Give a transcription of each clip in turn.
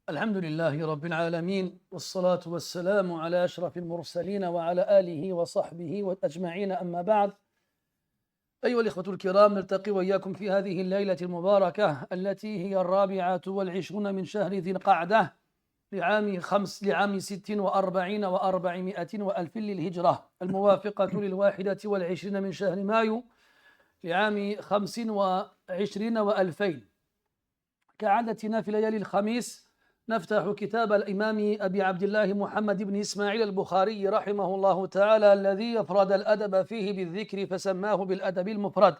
الحمد لله رب العالمين والصلاة والسلام على أشرف المرسلين وعلى آله وصحبه أجمعين، أما بعد. أيها الإخوة الكرام، نلتقي وإياكم في هذه الليلة المباركة التي هي 24 من شهر ذي القعدة لعام 46 و400 وألف للهجرة، الموافقة ل21 من شهر مايو لعام 25 و2000. كعادتنا في ليالي الخميس نفتح كتاب الإمام أبي عبد الله محمد بن إسماعيل البخاري رحمه الله تعالى، الذي أفرد الأدب فيه بالذكر فسماه بالأدب المفرد.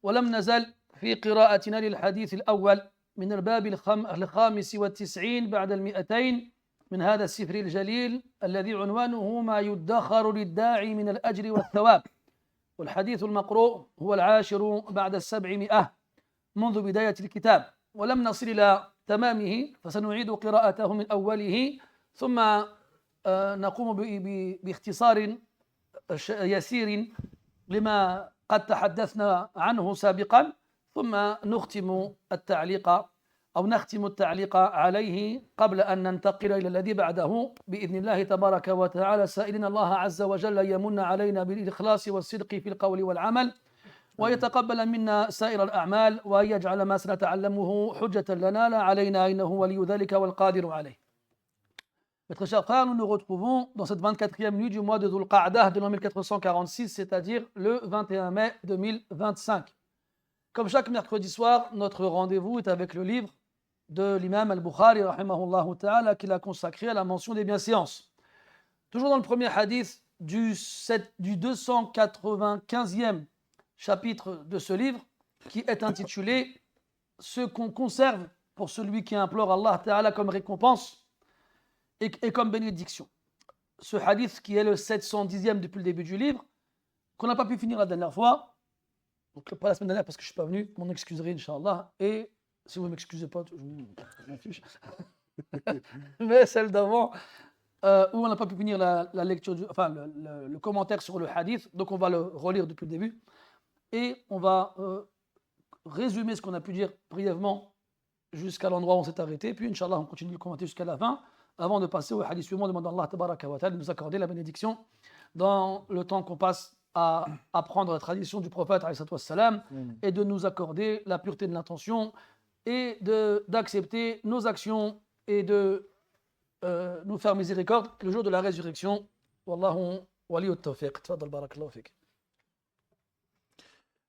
ولم نزل في قراءتنا للحديث الأول من الباب 95 بعد 200 من هذا السفر الجليل، الذي عنوانه ما يدخر للداعي من الأجر والثواب. والحديث المقروء هو 10 بعد 700 منذ بداية الكتاب، ولم نصل إلى تمامه، فسنعيد قراءته من أوله، ثم نقوم باختصار يسير لما قد تحدثنا عنه سابقا، ثم نختم التعليق عليه قبل أن ننتقل إلى الذي بعده بإذن الله تبارك وتعالى، سائلين الله عز وجل يمن علينا بالإخلاص والصدق في القول والعمل، ويتقبل منا سائر الأعمال، ويجعل ما سنتعلمه حجة لنا لا علينا، إنه ولي ذلك والقادر عليه. Mes très chers frères, nous nous retrouvons dans cette 24e nuit du mois de Dhul Qa'dah de l'an 1446, c'est-à-dire le 21 mai 2025. Comme chaque mercredi soir, notre rendez-vous est avec le livre de l'imam al-Bukhari, rahimahullah ta'ala, qu'il a consacré à la mention des bienséances. Toujours dans le premier hadith du 295e chapitre de ce livre, qui est intitulé « Ce qu'on conserve pour celui qui implore Allah Ta'ala comme récompense et comme bénédiction ». Ce hadith qui est le 710e depuis le début du livre, qu'on n'a pas pu finir la dernière fois, donc pas la semaine dernière parce que je ne suis pas venu, m'en excuserai Inch'Allah, et si vous ne m'excusez pas, je m'en fiche. Mais celle d'avant, où on n'a pas pu finir la lecture, le commentaire sur le hadith, donc on va le relire depuis le début. Et on va résumer ce qu'on a pu dire brièvement jusqu'à l'endroit où on s'est arrêté. Puis, Inch'Allah, on continue de commenter jusqu'à la fin, avant de passer au hadith suivant, demandant Allah tabaraka wa ta'ala de nous accorder la bénédiction dans le temps qu'on passe à apprendre la tradition du prophète et de nous accorder la pureté de l'intention et d'accepter nos actions et de nous faire miséricorde le jour de la résurrection. Wallahu waliyut tawfiq. Tfaddal, barakallahu fik.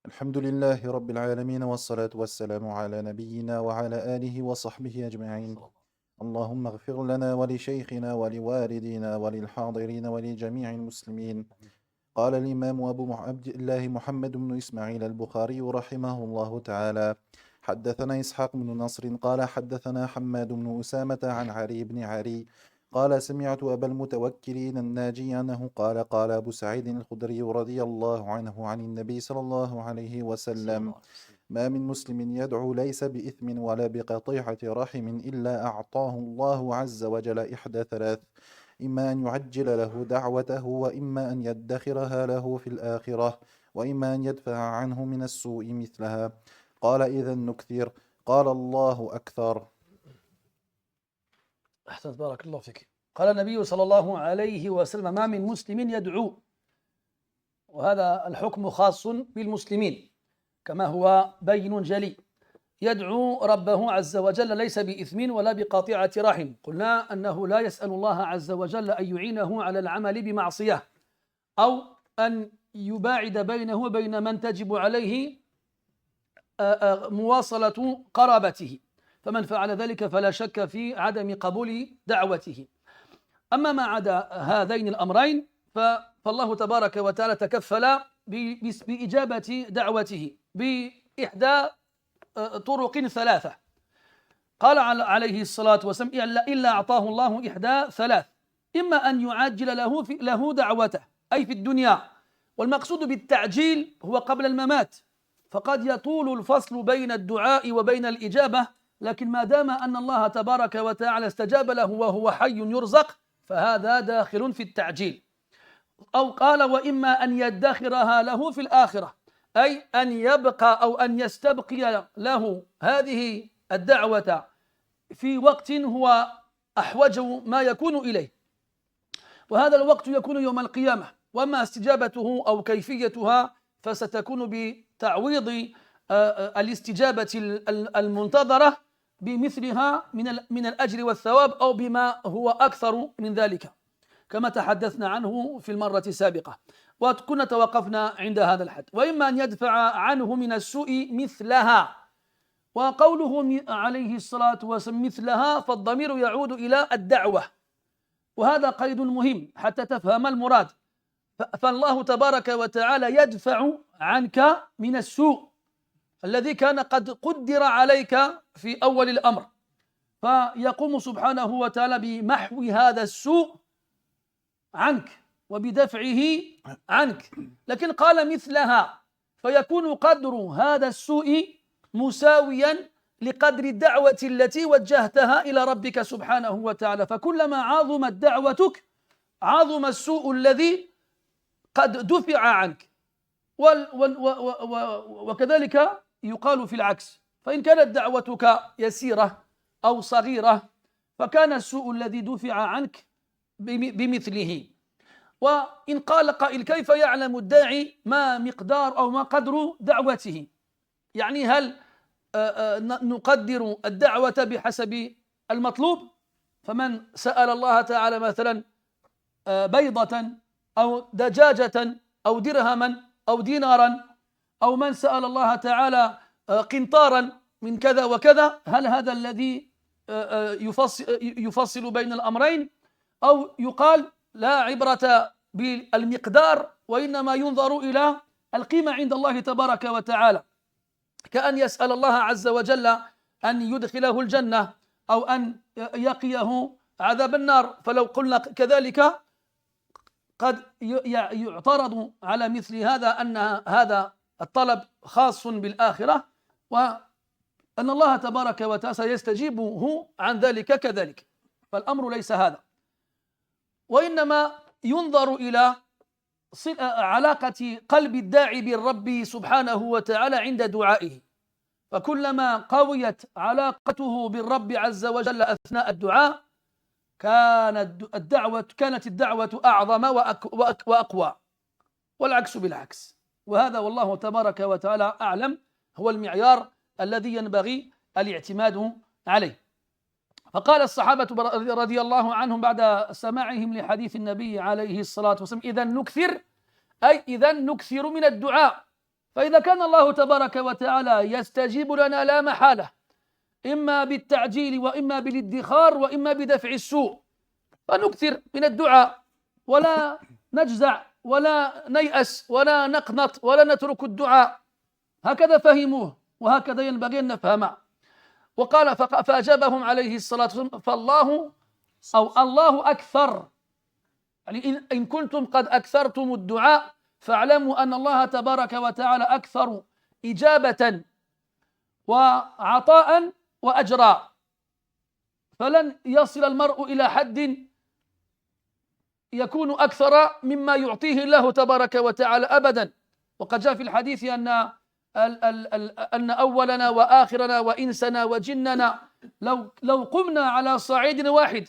الحمد لله رب العالمين والصلاة والسلام على نبينا وعلى آله وصحبه أجمعين. اللهم اغفر لنا ولشيخنا ولوالدينا وللحاضرين ولجميع المسلمين. قال الإمام أبو عبد الله محمد بن إسماعيل البخاري رحمه الله تعالى: حدثنا إسحاق بن نصر قال حدثنا حماد بن أسامة عن علي بن علي قال: سمعت أبا المتوكلين الناجي أنه قال: قال أبو سعيد الخدري رضي الله عنه عن النبي صلى الله عليه وسلم: ما من مسلم يدعو ليس بإثم ولا بقطيعة رحم إلا أعطاه الله عز وجل إحدى ثلاث: إما أن يعجل له دعوته، وإما أن يدخرها له في الآخرة، وإما أن يدفع عنه من السوء مثلها. قال: إذن نكثر. قال: الله أكثر. أحسنت، بارك الله فيك. قال النبي صلى الله عليه وسلم: ما من مسلم يدعو، وهذا الحكم خاص بالمسلمين كما هو بين جلي، يدعو ربه عز وجل ليس بإثم ولا بقاطعة رحم. قلنا أنه لا يسأل الله عز وجل أن يعينه على العمل بمعصية أو أن يباعد بينه وبين من تجب عليه مواصلة قرابته، فمن فعل ذلك فلا شك في عدم قبول دعوته. أما ما عدا هذين الأمرين فالله تبارك وتعالى تكفل بإجابة دعوته بإحدى طرق ثلاثة. قال عليه الصلاة والسلام: إلا أعطاه الله إحدى ثلاث: إما أن يعجل له دعوته أي في الدنيا، والمقصود بالتعجيل هو قبل الممات، فقد يطول الفصل بين الدعاء وبين الإجابة، لكن ما دام أن الله تبارك وتعالى استجاب له وهو حي يرزق فهذا داخل في التعجيل. أو قال: وإما أن يدخرها له في الآخرة، أي أن يبقى أو أن يستبقي له هذه الدعوة في وقت هو أحوج ما يكون إليه، وهذا الوقت يكون يوم القيامة. وأما استجابته أو كيفيتها فستكون بتعويض الاستجابة المنتظرة بمثلها من الأجر والثواب أو بما هو أكثر من ذلك، كما تحدثنا عنه في المرة السابقة، وكنا توقفنا عند هذا الحد. وإما أن يدفع عنه من السوء مثلها، وقوله عليه الصلاة والسلام مثلها فالضمير يعود إلى الدعوة، وهذا قيد مهم حتى تفهم المراد. فالله تبارك وتعالى يدفع عنك من السوء الذي كان قد قدر عليك في أول الأمر، فيقوم سبحانه وتعالى بمحو هذا السوء عنك وبدفعه عنك. لكن قال مثلها، فيكون قدر هذا السوء مساويا لقدر الدعوة التي وجهتها إلى ربك سبحانه وتعالى، فكلما عظمت دعوتك عظم السوء الذي قد دفع عنك. وكذلك يقال في العكس، فإن كانت دعوتك يسيرة أو صغيرة فكان السوء الذي دفع عنك بمثله. وإن قال قائل كيف يعلم الداعي ما مقدار أو ما قدر دعوته؟ يعني هل نقدر الدعوة بحسب المطلوب؟ فمن سأل الله تعالى مثلا بيضة أو دجاجة أو درهما أو دينارا، أو من سأل الله تعالى قنطارا من كذا وكذا، هل هذا الذي يفصل بين الأمرين؟ أو يقال لا عبرة بالمقدار وإنما ينظر إلى القيمة عند الله تبارك وتعالى، كأن يسأل الله عز وجل أن يدخله الجنة أو أن يقيه عذاب النار. فلو قلنا كذلك قد يعترض على مثل هذا أن هذا الطلب خاص بالآخرة، وأن الله تبارك وتعالى سيستجيبه عن ذلك كذلك. فالأمر ليس هذا، وإنما ينظر إلى علاقة قلب الداعي بالرب سبحانه وتعالى عند دعائه، فكلما قويت علاقته بالرب عز وجل أثناء الدعاء كانت الدعوة أعظم وأقوى، والعكس بالعكس. وهذا والله تبارك وتعالى أعلم هو المعيار الذي ينبغي الاعتماد عليه. فقال الصحابة رضي الله عنهم بعد سماعهم لحديث النبي عليه الصلاة والسلام إذا نكثر من الدعاء، فإذا كان الله تبارك وتعالى يستجيب لنا لا محالة إما بالتعجيل وإما بالادخار وإما بدفع السوء، فنكثر من الدعاء ولا نجزع ولا نيأس ولا نقنط ولا نترك الدعاء. هكذا فهموه وهكذا ينبغي أن نفهم. وقال فأجابهم عليه الصلاة والسلام الله أكثر، يعني إن كنتم قد أكثرتم الدعاء فاعلموا أن الله تبارك وتعالى أكثر إجابة وعطاء وأجرا، فلن يصل المرء إلى حد يكون أكثر مما يعطيه الله تبارك وتعالى أبدا. وقد جاء في الحديث أن أولنا وآخرنا وإنسنا وجننا لو قمنا على صعيد واحد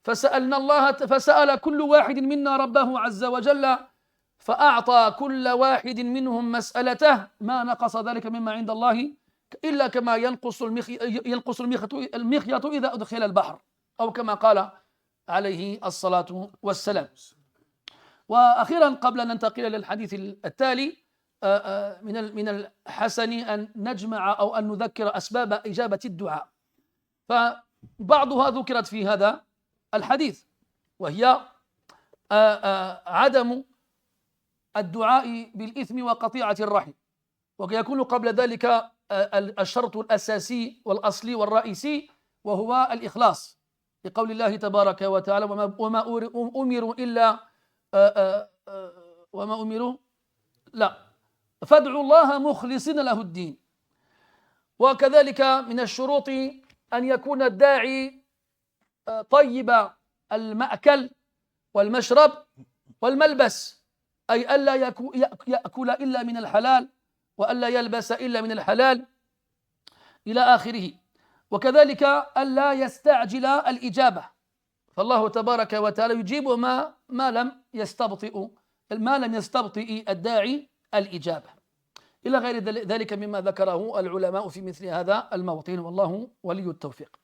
فسأل كل واحد منا ربه عز وجل فأعطى كل واحد منهم مسألته ما نقص ذلك مما عند الله إلا كما ينقص المخيط إذا أدخل البحر، أو كما قال عليه الصلاة والسلام. وأخيرا قبل أن ننتقل إلى الحديث التالي، من الحسن أن نجمع أو أن نذكر أسباب إجابة الدعاء، فبعضها ذكرت في هذا الحديث، وهي عدم الدعاء بالإثم وقطيعة الرحم، ويكون قبل ذلك الشرط الأساسي والأصلي والرئيسي وهو الإخلاص، لقول الله تبارك وتعالى وما أمروا فادعوا الله مخلصين له الدين. وكذلك من الشروط أن يكون الداعي طيب المأكل والمشرب والملبس، أي ألا يأكل إلا من الحلال وألا يلبس إلا من الحلال إلى آخره. وكذلك ألا يستعجل الإجابة، فالله تبارك وتعالى يجيب ما لم يستبطئ الداعي الإجابة، إلى غير ذلك مما ذكره العلماء في مثل هذا الموطن، والله ولي التوفيق.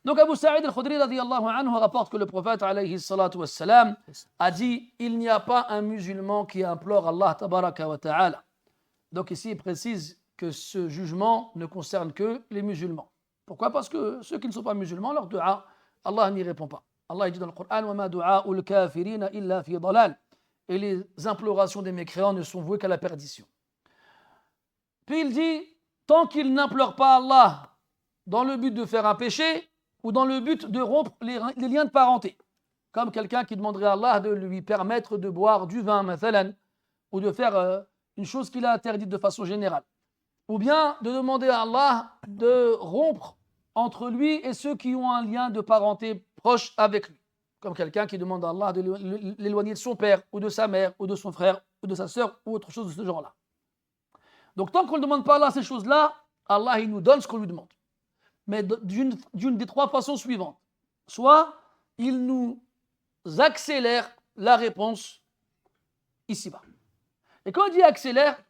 Donc Abu Sa'id al-Khudri radiyallahu anhu rapporte que le prophète alayhi salatu wassalam a dit: il n'y a pas un musulman qui implore Allah tabaraka wa ta'ala. Donc ici il précise que ce jugement ne concerne que les musulmans. Pourquoi? Parce que ceux qui ne sont pas musulmans, leur dua, Allah n'y répond pas. Allah dit dans le Coran: wa ma du'a'ul kafirina illa fi dalal. Et les implorations des mécréants ne sont vouées qu'à la perdition. Puis il dit: tant qu'il n'implore pas Allah dans le but de faire un péché ou dans le but de rompre les liens de parenté, comme quelqu'un qui demanderait à Allah de lui permettre de boire du vin, mathalan, ou de faire une chose qu'il a interdite de façon générale, ou bien de demander à Allah de rompre entre lui et ceux qui ont un lien de parenté proche avec lui, comme quelqu'un qui demande à Allah de l'éloigner de son père, ou de sa mère, ou de son frère, ou de sa sœur, ou autre chose de ce genre-là. Donc tant qu'on ne demande pas à Allah ces choses-là, Allah il nous donne ce qu'on lui demande, mais d'une des trois façons suivantes. Soit il nous accélère la réponse ici-bas. Et quand il dit accélère,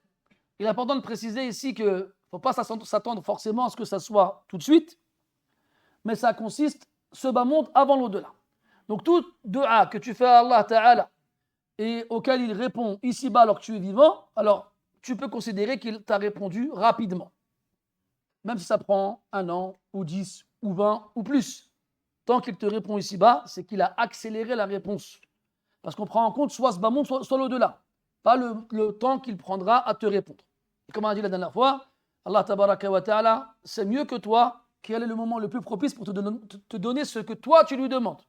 il est important de préciser ici qu'il ne faut pas s'attendre forcément à ce que ça soit tout de suite, mais ça consiste, ce bas monde avant l'au-delà. Donc tout dua que tu fais à Allah Ta'ala et auquel il répond ici-bas alors que tu es vivant, alors tu peux considérer qu'il t'a répondu rapidement. Même si ça prend 1 an, ou 10, ou 20, ou plus. Tant qu'il te répond ici-bas, c'est qu'il a accéléré la réponse. Parce qu'on prend en compte soit ce bas monde, soit l'au-delà. Pas le temps qu'il prendra à te répondre. Et comme on a dit la dernière fois, Allah tabaraka wa ta'ala, c'est mieux que toi, quel est le moment le plus propice pour te donner ce que toi tu lui demandes.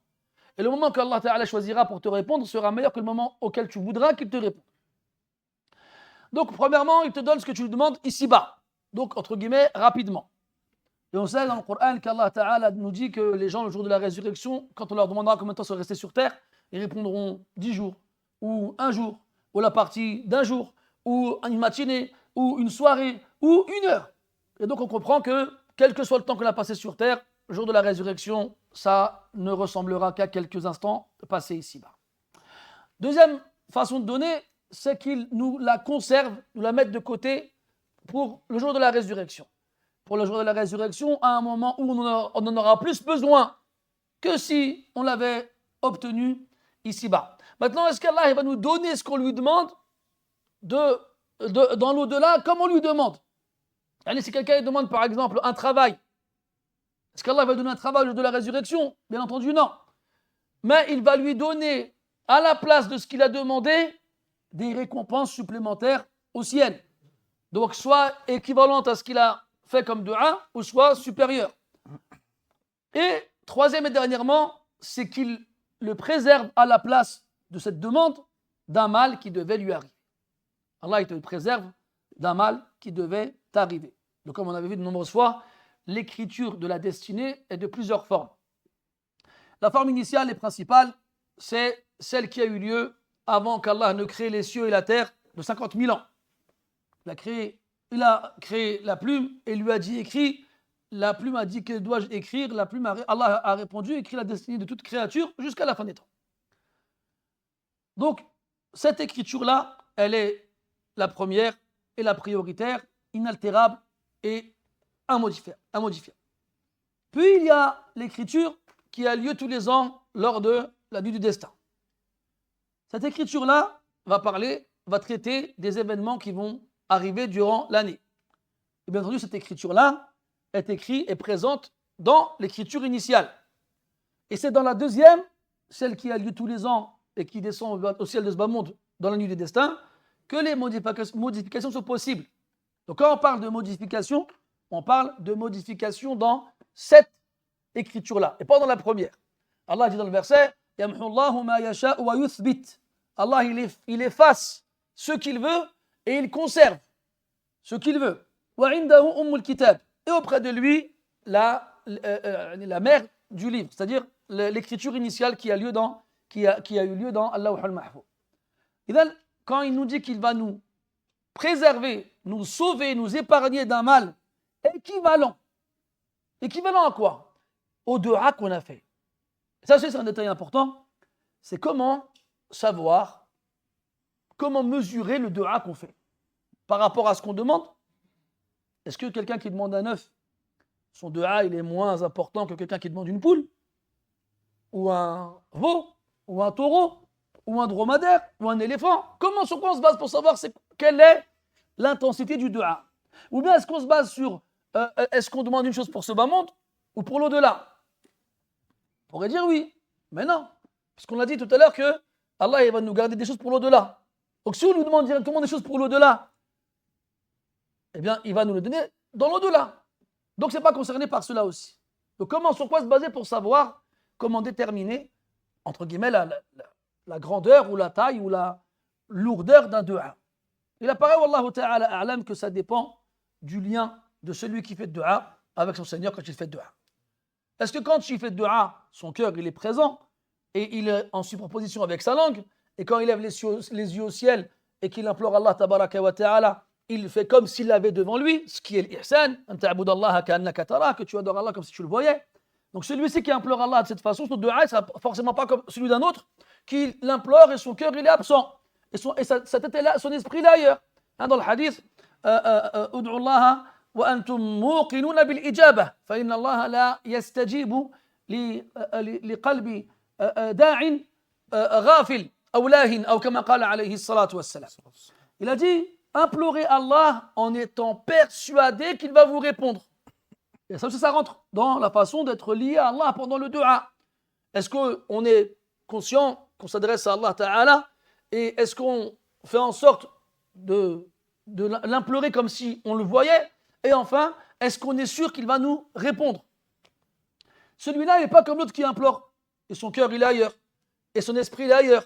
Et le moment qu'Allah Ta'ala choisira pour te répondre sera meilleur que le moment auquel tu voudras qu'il te réponde. Donc, premièrement, il te donne ce que tu lui demandes ici-bas. Donc, entre guillemets, rapidement. Et on sait dans le Coran qu'Allah Ta'ala nous dit que les gens, le jour de la résurrection, quand on leur demandera combien de temps sont restés sur terre, ils répondront 10 jours, ou 1 jour, ou la partie d'1 jour, ou une matinée, ou une soirée, ou 1 heure. Et donc, on comprend que, quel que soit le temps qu'on a passé sur terre, le jour de la résurrection, ça ne ressemblera qu'à quelques instants passés ici-bas. Deuxième façon de donner, c'est qu'ils nous la conservent, nous la mettent de côté pour le jour de la résurrection. Pour le jour de la résurrection, à un moment où on en aura plus besoin que si on l'avait obtenu ici-bas. Maintenant, est-ce qu'Allah va nous donner ce qu'on lui demande dans l'au-delà comme on lui demande? Allez, si quelqu'un lui demande par exemple un travail, est-ce qu'Allah va donner un travail au jour de la résurrection? Bien entendu, non. Mais il va lui donner, à la place de ce qu'il a demandé, des récompenses supplémentaires au ciel. Donc, soit équivalentes à ce qu'il a fait comme dua, ou soit supérieures. Et troisième et dernièrement, c'est qu'il le préserve à la place de cette demande d'un mal qui devait lui arriver. Allah, il te préserve d'un mal qui devait t'arriver. Donc, comme on avait vu de nombreuses fois, l'écriture de la destinée est de plusieurs formes. La forme initiale et principale, c'est celle qui a eu lieu avant qu'Allah ne crée les cieux et la terre de 50 000 ans. Il a créé la plume et lui a dit écris. La plume a dit que dois-je écrire. Allah a répondu écris la destinée de toute créature jusqu'à la fin des temps. Donc, cette écriture-là, elle est la première et la prioritaire, inaltérable et immodifiable. Puis il y a l'écriture qui a lieu tous les ans lors de la nuit du destin. Cette écriture-là va traiter des événements qui vont arriver durant l'année. Et bien entendu, cette écriture-là est écrite et présente dans l'écriture initiale. Et c'est dans la deuxième, celle qui a lieu tous les ans et qui descend au ciel de ce bas monde dans la nuit du destin, que les modifications sont possibles. Donc quand on parle de modification, on parle de modification dans cette écriture-là, et pas dans la première. Allah dit dans le verset, Allah il efface ce qu'il veut et il conserve ce qu'il veut. Et auprès de lui, la mère du livre, c'est-à-dire l'écriture initiale qui a eu lieu dans Allah al-Mahfou. Et donc, quand il nous dit qu'il va nous préserver, nous sauver, nous épargner d'un mal équivalent. Équivalent à quoi? Au dua qu'on a fait. Ça, c'est un détail important. C'est comment savoir, comment mesurer le dua qu'on fait par rapport à ce qu'on demande. Est-ce que quelqu'un qui demande un œuf, son dua, il est moins important que quelqu'un qui demande une poule, ou un veau, ou un taureau, ou un dromadaire, ou un éléphant? Sur quoi on se base pour savoir quelle est l'intensité du dua? Ou bien est-ce qu'on se base sur est-ce qu'on demande une chose pour ce bas monde ou pour l'au-delà? On pourrait dire oui, mais non. Parce qu'on a dit tout à l'heure que Allah il va nous garder des choses pour l'au-delà. Donc si on nous demande directement des choses pour l'au-delà, eh bien il va nous le donner dans l'au-delà. Donc ce n'est pas concerné par cela aussi. Donc sur quoi se baser pour savoir comment déterminer, entre guillemets, la grandeur ou la taille ou la lourdeur d'un dua? Il apparaît, wallahu ta'ala a'lam, que ça dépend du lien de celui qui fait le dua avec son Seigneur quand il fait le dua. Est-ce que quand il fait le dua, son cœur il est présent et il est en superposition avec sa langue, et quand il lève les yeux au ciel et qu'il implore Allah tabaraka wa ta'ala, il fait comme s'il l'avait devant lui, ce qui est l'ihsan, que tu adores Allah comme si tu le voyais. Donc celui-ci qui implore Allah de cette façon, son dua ne sera forcément pas comme celui d'un autre qui l'implore et son cœur il est absent. Et sa tête est là, son esprit est ailleurs. Dans le hadith, ud'u Allah wa antum muqinuna bil ijabah, fa inna Allah la yastajibu li qalbi da'in ghafil aw lahin aw kama qala alayhi salatu wassalam. Il a dit, implorez Allah en étant persuadé qu'il va vous répondre. Et ça rentre dans la façon d'être lié à Allah pendant le dua. Est-ce qu'on est conscient qu'on s'adresse à Allah Ta'ala, et est-ce qu'on fait en sorte de l'implorer comme si on le voyait? Et enfin, est-ce qu'on est sûr qu'il va nous répondre? Celui-là, il n'est pas comme l'autre qui implore, et son cœur il est ailleurs, et son esprit il est ailleurs,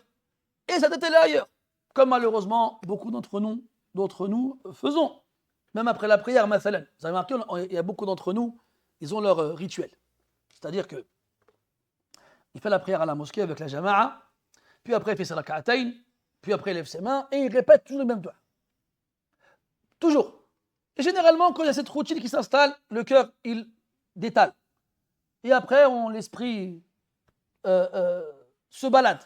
et sa tête elle est ailleurs, comme malheureusement beaucoup d'entre nous faisons. Même après la prière, mathalan. Vous avez remarqué, il y a beaucoup d'entre nous, ils ont leur rituel. C'est-à-dire que il fait la prière à la mosquée avec la jama'a, puis après il fait sa rak'atayn, puis après il lève ses mains, et il répète toujours le même dua. Toujours. Et généralement, quand il y a cette routine qui s'installe, le cœur, il détale. Et après, l'esprit se balade.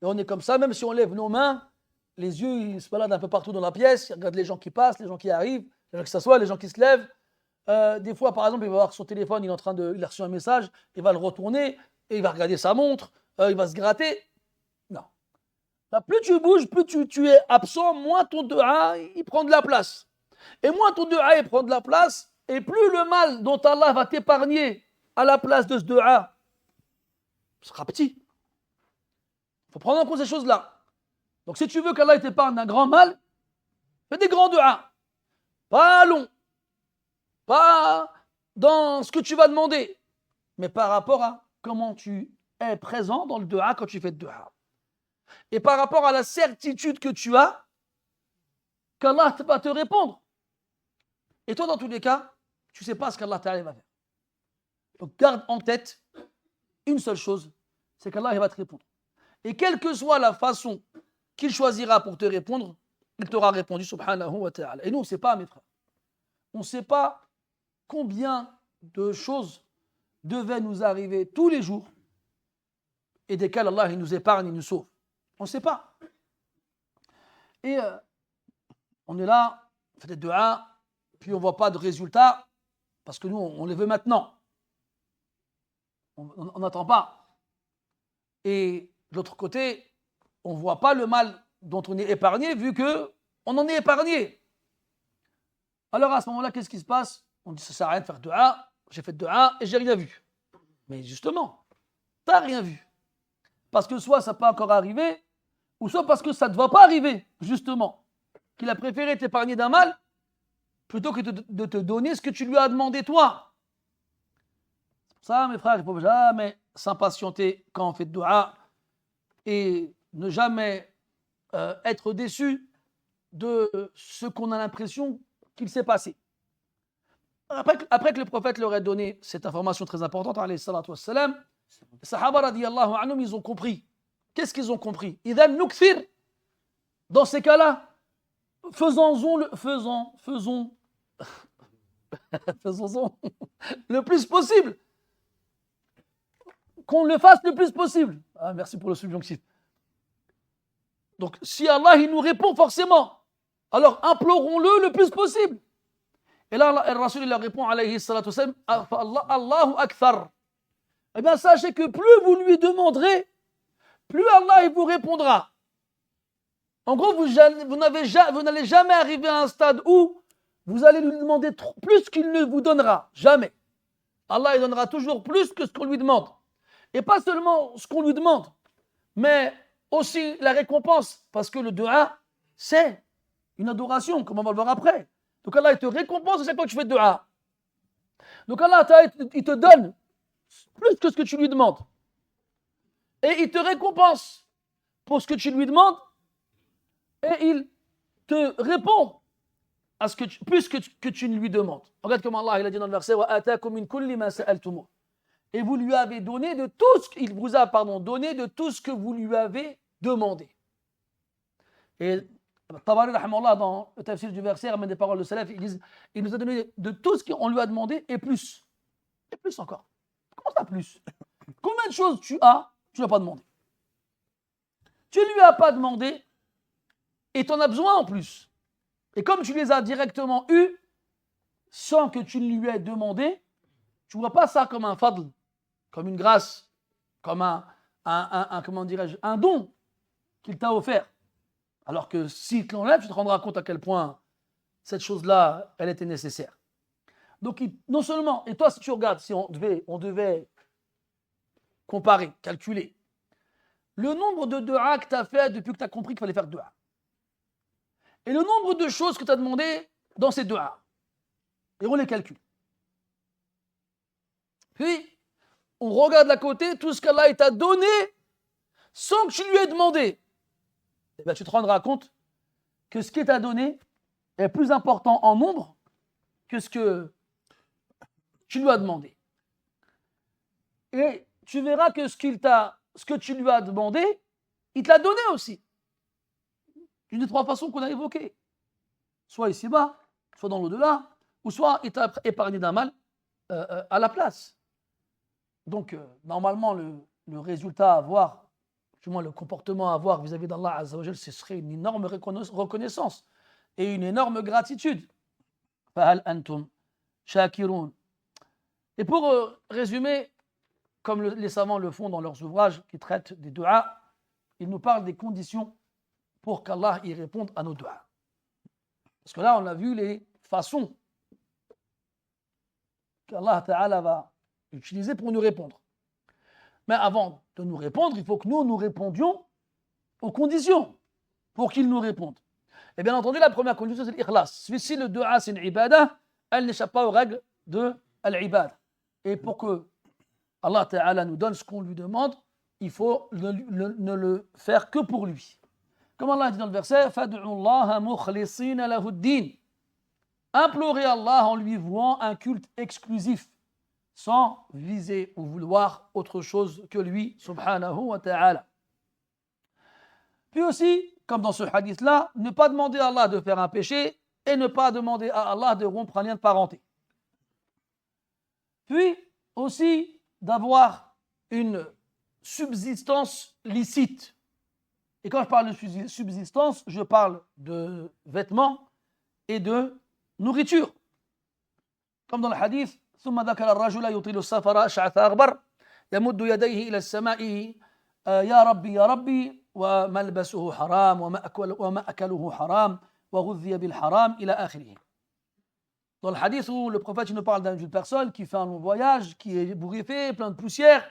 Et on est comme ça, même si on lève nos mains, les yeux, ils se baladent un peu partout dans la pièce, ils regardent les gens qui passent, les gens qui arrivent, les gens qui s'assoient, les gens qui se lèvent. Des fois, par exemple, il va voir son téléphone, il a reçu un message, il va le retourner, et il va regarder sa montre, il va se gratter. Non. Là, plus tu bouges, plus tu es absent, moins ton dua, il prend de la place. Et moins ton dua, il prend de la place, et plus le mal dont Allah va t'épargner à la place de ce dua sera petit. Il faut prendre en compte ces choses-là. Donc si tu veux qu'Allah t'épargne d'un grand mal, fais des grands duas. Pas long, pas dans ce que tu vas demander, mais par rapport à comment tu es présent dans le dua quand tu fais le dua. Et par rapport à la certitude que tu as qu'Allah va te répondre. Et toi, dans tous les cas, tu ne sais pas ce qu'Allah va faire. Donc garde en tête une seule chose, c'est qu'Allah va te répondre. Et quelle que soit la façon qu'il choisira pour te répondre, il t'aura répondu, subhanahu wa ta'ala. Et nous, on ne sait pas, mes frères. On ne sait pas combien de choses devaient nous arriver tous les jours et desquelles Allah il nous épargne, il nous sauve. On ne sait pas. Et on est là, on fait des duas, puis on ne voit pas de résultats, parce que nous, on les veut maintenant. On n'attend pas. Et de l'autre côté, on ne voit pas le mal dont on est épargné, vu qu'on en est épargné. Alors à ce moment-là, qu'est-ce qui se passe? On dit ça ne sert à rien de faire dua, j'ai fait dua et j'ai rien vu. Mais justement, tu n'as rien vu. Parce que soit ça peut encore arriver, ou soit parce que ça ne va pas arriver, justement. Qu'il a préféré t'épargner d'un mal, plutôt que de te donner ce que tu lui as demandé toi. C'est pour ça, mes frères, il ne faut jamais s'impatienter quand on fait dua et ne jamais être déçu de ce qu'on a l'impression qu'il s'est passé. Après que le prophète leur ait donné cette information très importante, alayhi salatu wassalam, les sahaba radiyallahu anhum, ils ont compris. Qu'est-ce qu'ils ont compris? Idhan nukthir, dans ces cas-là, faisons le plus possible. Qu'on le fasse le plus possible. Ah, merci pour le subjonctif. Donc, si Allah il nous répond forcément, alors implorons-le le plus possible. Et là, le Rasul il leur répond, alayhi salatu wassalam, Allahu akthar. Eh bien, sachez que plus vous lui demanderez, plus Allah il vous répondra. En gros, vous n'allez jamais arriver à un stade où vous allez lui demander plus qu'il ne vous donnera. Jamais. Allah il donnera toujours plus que ce qu'on lui demande. Et pas seulement ce qu'on lui demande, mais aussi la récompense. Parce que le dua, c'est une adoration, comme on va le voir après. Donc Allah il te récompense à chaque fois que tu fais de dua. Donc Allah il te donne plus que ce que tu lui demandes. Et il te récompense pour ce que tu lui demandes. Et il te répond à ce que plus que tu lui demandes. Regarde comment Allah il a dit dans le verset وَآتَاكُم مِّن كُلِّ مَا سَأَلْتُمُوهُ. Et vous lui avez donné de tout ce qu'il vous a donné de tout ce que vous lui avez demandé. Et Tabari rahimahullah dans le tafsir du verset ramène des paroles de Salaf, ils disent il nous a donné de tout ce qu'on lui a demandé et plus encore. Comment ça plus? Combien de choses tu lui as pas demandé? Tu lui as pas demandé et tu en as besoin en plus. Et comme tu les as directement eus sans que tu ne lui aies demandé, tu ne vois pas ça comme un fadl, comme une grâce, comme comment dirais-je, un don qu'il t'a offert. Alors que s'il te l'enlève, tu te rendras compte à quel point cette chose-là, elle était nécessaire. Donc, non seulement, et toi, si tu regardes, si on devait comparer, calculer, le nombre de du'a que tu as fait depuis que tu as compris qu'il fallait faire du'a, et le nombre de choses que tu as demandé dans ces du'a, et on les calcule. Puis, on regarde à côté tout ce qu'Allah t'a donné sans que tu lui aies demandé. Et bien, tu te rendras compte que ce qu'il t'a donné est plus important en nombre que ce que tu lui as demandé. Et tu verras que ce que tu lui as demandé, il te l'a donné aussi. D'une des trois façons qu'on a évoquées. Soit ici-bas, soit dans l'au-delà, ou soit il t'a épargné d'un mal à la place. Donc, normalement, le résultat à avoir, du moins le comportement à avoir vis-à-vis d'Allah Azza wa Jal, ce serait une énorme reconnaissance et une énorme gratitude. Fahal antum shakirun. Et pour résumer, comme les savants le font dans leurs ouvrages qui traitent des du'a, ils nous parlent des conditions pour qu'Allah y réponde à nos du'a. Parce que là, on a vu les façons qu'Allah Ta'ala va utiliser pour nous répondre. Mais avant de nous répondre, il faut que nous répondions aux conditions pour qu'il nous réponde. Et bien entendu, la première condition, c'est l'ikhlas. Si le dua, c'est une ibadah, elle n'échappe pas aux règles de l'ibad. Et pour que Allah Ta'ala nous donne ce qu'on lui demande, il faut ne le faire que pour lui. Comme Allah dit dans le verset, فَادْعُوا اللَّهَ مُخْلِصِينَ لَهُ الدِّينَ. Implorez Allah en lui vouant un culte exclusif, sans viser ou vouloir autre chose que lui, subhanahu wa ta'ala. Puis aussi, comme dans ce hadith-là, ne pas demander à Allah de faire un péché et ne pas demander à Allah de rompre un lien de parenté. Puis aussi, d'avoir une subsistance licite. Et quand je parle de subsistance, je parle de vêtements et de nourriture. Comme dans le hadith, ثم ذكر الرجل يطيل السفر أشعث أغبر يمد يديه إلى السماء يا ربي يا ربي وملبسه حرام ومأكله حرام وغذي بالحرام إلى آخره. Dans le hadith où le prophète nous parle d'une personne qui fait un long voyage, qui est bourriffé, plein de poussière,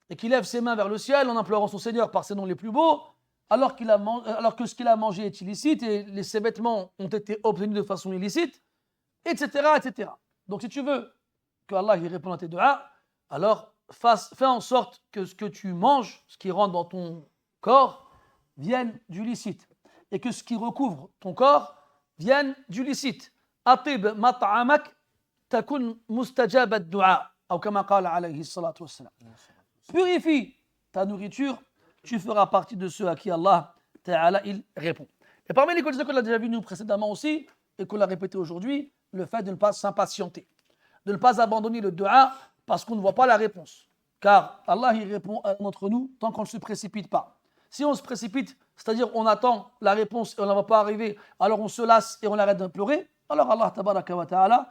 et qui lève ses mains vers le ciel en implorant son Seigneur par ses noms les plus beaux, alors que ce qu'il a mangé est illicite et ses vêtements ont été obtenus de façon illicite, etc., etc. Donc si tu veux que Allah y réponde à tes du'a, alors fais en sorte que ce que tu manges, ce qui rentre dans ton corps, vienne du licite. Et que ce qui recouvre ton corps vienne du licite. Atib mat'amak takun mustajab ad-du'a. Ou comme qala alayhi salatu wassalam. Purifie ta nourriture, tu feras partie de ceux à qui Allah Ta'ala il répond. Et parmi les conditions qu'on a déjà vues nous précédemment aussi, et qu'on l'a répété aujourd'hui, le fait de ne pas s'impatienter, de ne pas abandonner le dua parce qu'on ne voit pas la réponse. Car Allah, il répond à d'entre nous tant qu'on ne se précipite pas. Si on se précipite, c'est-à-dire on attend la réponse et on ne va pas arriver, alors on se lasse et on arrête d'implorer, alors Allah tabaraka wa ta'ala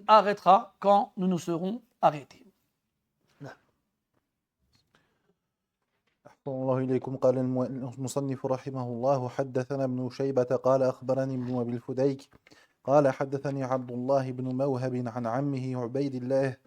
arrêtera quand nous nous serons arrêtés. أحسن الله إليكم. قال المصنف رحمه الله: حدثنا ابن شيبة قال أخبرني ابن أبي الفديك قال حدثني عبد الله بن موهب عن عمه عبيد الله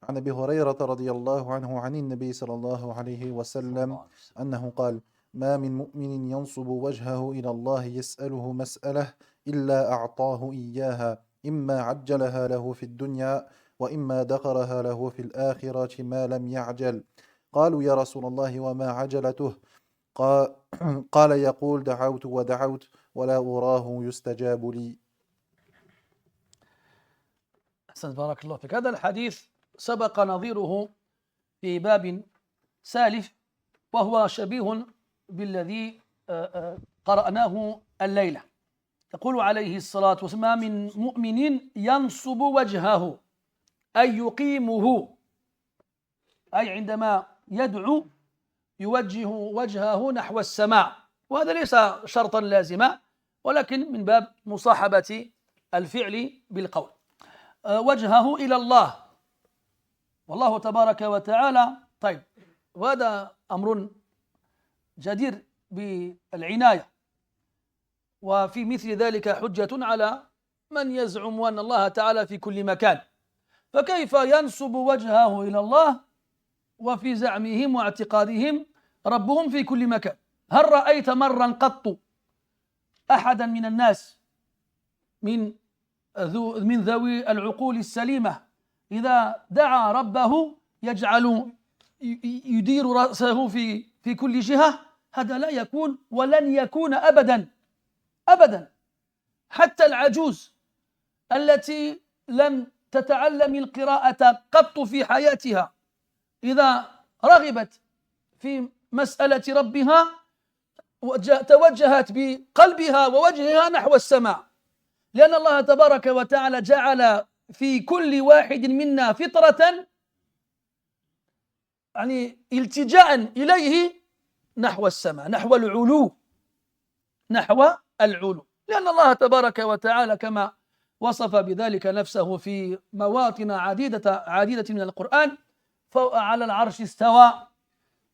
عن أبي هريرة رضي الله عنه عن النبي صلى الله عليه وسلم أنه قال: ما من مؤمن ينصب وجهه إلى الله يسأله مسألة إلا أعطاه إياها، إما عجلها له في الدنيا وإما دخرها له في الآخرة ما لم يعجل. قالوا: يا رسول الله وما عجلته؟ قال: يقول: دعوت ودعوت ولا أراه يستجاب لي. أحسن، بارك الله فيك. هذا الحديث سبق نظيره في باب سالف، وهو شبيه بالذي قرأناه الليلة. يقول عليه الصلاة والسلام: ما من مؤمن ينصب وجهه أي يقيمه، أي عندما يدعو يوجه وجهه نحو السماء، وهذا ليس شرطا لازما ولكن من باب مصاحبة الفعل بالقول. وجهه إلى الله والله تبارك وتعالى. طيب، وهذا أمر جدير بالعناية، وفي مثل ذلك حجة على من يزعم أن الله تعالى في كل مكان، فكيف ينسب وجهه إلى الله وفي زعمهم واعتقادهم ربهم في كل مكان؟ هل رأيت مرا قط أحدا من الناس من ذوي العقول السليمة إذا دعا ربه يجعل يدير رأسه في كل جهة؟ هذا لا يكون ولن يكون أبدا أبدا. حتى العجوز التي لم تتعلم القراءة قط في حياتها إذا رغبت في مسألة ربها توجهت بقلبها ووجهها نحو السماء، لأن الله تبارك وتعالى جعل في كل واحد منا فطرة يعني التجاء إليه نحو السماء، نحو العلو، نحو العلو، لأن الله تبارك وتعالى كما وصف بذلك نفسه في مواطن عديدة من القرآن: على العرش استوى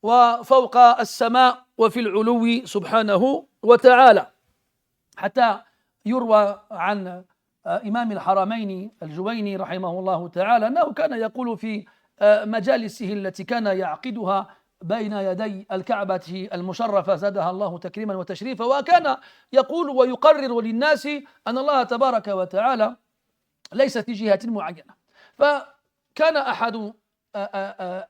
وفوق السماء وفي العلو سبحانه وتعالى. حتى يروى عن إمام الحرمين الجويني رحمه الله تعالى أنه كان يقول في مجالسه التي كان يعقدها بين يدي الكعبة المشرفة زادها الله تكريما وتشريفا، وكان يقول ويقرر للناس أن الله تبارك وتعالى ليس في جهة معينة. فكان أحد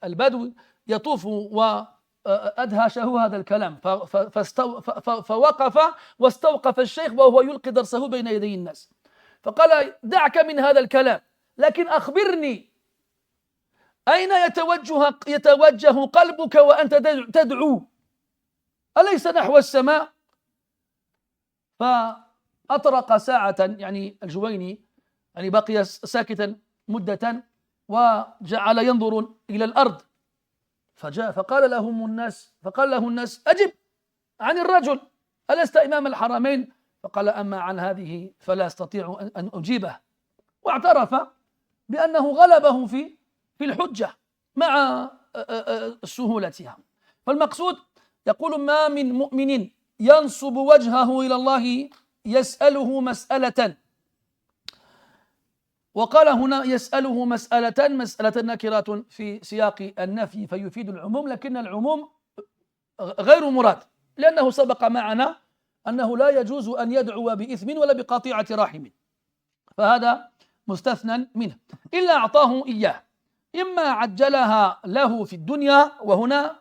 البدو يطوف وأدهشه هذا الكلام، فوقف واستوقف الشيخ وهو يلقي درسه بين يدي الناس، فقال: دعك من هذا الكلام، لكن أخبرني أين يتوجه قلبك وأنت تدعو؟ أليس نحو السماء؟ فأطرق ساعة، يعني الجويني يعني بقي ساكتا مدة وجعل ينظر إلى الأرض، فقال له الناس: أجب عن الرجل، ألست إمام الحرمين؟ فقال: أما عن هذه فلا أستطيع أن أجيبه، واعترف بأنه غلبه في الحجة مع سهولتها. فالمقصود يقول: ما من مؤمن ينصب وجهه إلى الله يسأله مسألة، وقال هنا يسأله مسألة نكرة في سياق النفي فيفيد العموم، لكن العموم غير مراد، لأنه سبق معنا أنه لا يجوز أن يدعو بإثم ولا بقطيعة رحم، فهذا مستثنى منه، إلا أعطاه إياه، إما عجلها له في الدنيا، وهنا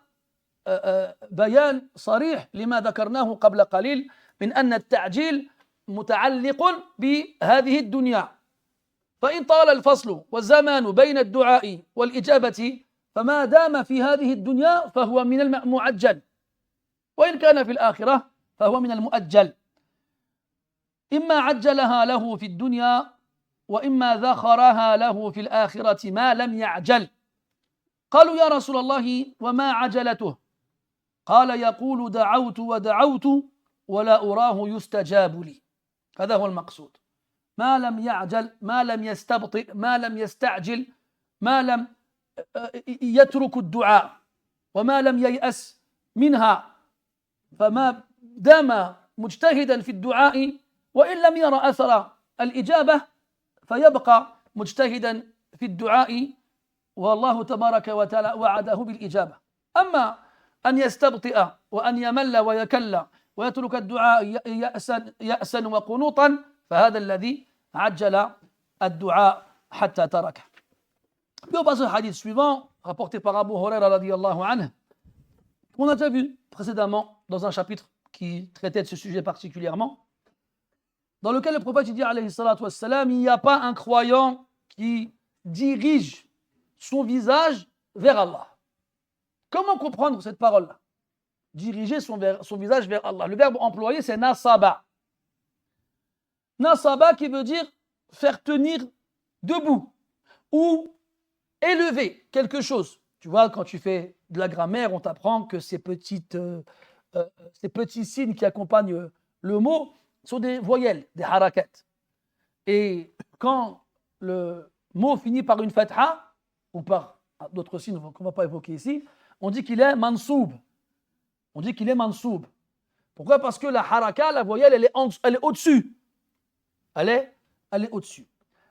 بيان صريح لما ذكرناه قبل قليل من أن التعجيل متعلق بهذه الدنيا، فإن طال الفصل والزمان بين الدعاء والإجابة فما دام في هذه الدنيا فهو من المعجل، وإن كان في الآخرة فهو من المؤجل. إما عجلها له في الدنيا وإما ذخرها له في الآخرة ما لم يعجل. قالوا يا رسول الله وما عجلته؟ قال يقول دعوت ودعوت ولا أراه يستجاب لي. هذا هو المقصود. ما لم يعجل، ما لم يستبطئ، ما لم يستعجل، ما لم يترك الدعاء وما لم ييأس منها، فما دام مجتهدا في الدعاء وإن لم يرى أثر الإجابة فيبقى مجتهدا في الدعاء والله تبارك وتعالى وعده بالإجابة. أما أن يستبطئ وأن يمل ويكل ويترك الدعاء يأسا وقنوطا فهذا الذي عجل الدعاء حتى تركه. Puis on passe au hadith suivant, rapporté par Abu Huraira radiyallahu anhu, qu'on a déjà vu précédemment dans un chapitre qui traitait de ce sujet particulièrement, dans lequel le prophète dit alayhi salatu wassalam, il n'y a pas un croyant qui dirige son visage vers Allah. Comment comprendre cette parole-là? Diriger son visage vers Allah. Le verbe employé, c'est nasaba. Nasaba qui veut dire faire tenir debout ou élever quelque chose. Tu vois, quand tu fais de la grammaire, on t'apprend que ces petits signes qui accompagnent le mot sont des voyelles, des harakat. Et quand le mot finit par une fatha, ou par d'autres signes qu'on ne va pas évoquer ici, on dit qu'il est mansoub. On dit qu'il est mansoub. Pourquoi? Parce que la haraka, la voyelle, elle est au-dessus. Elle est au-dessus.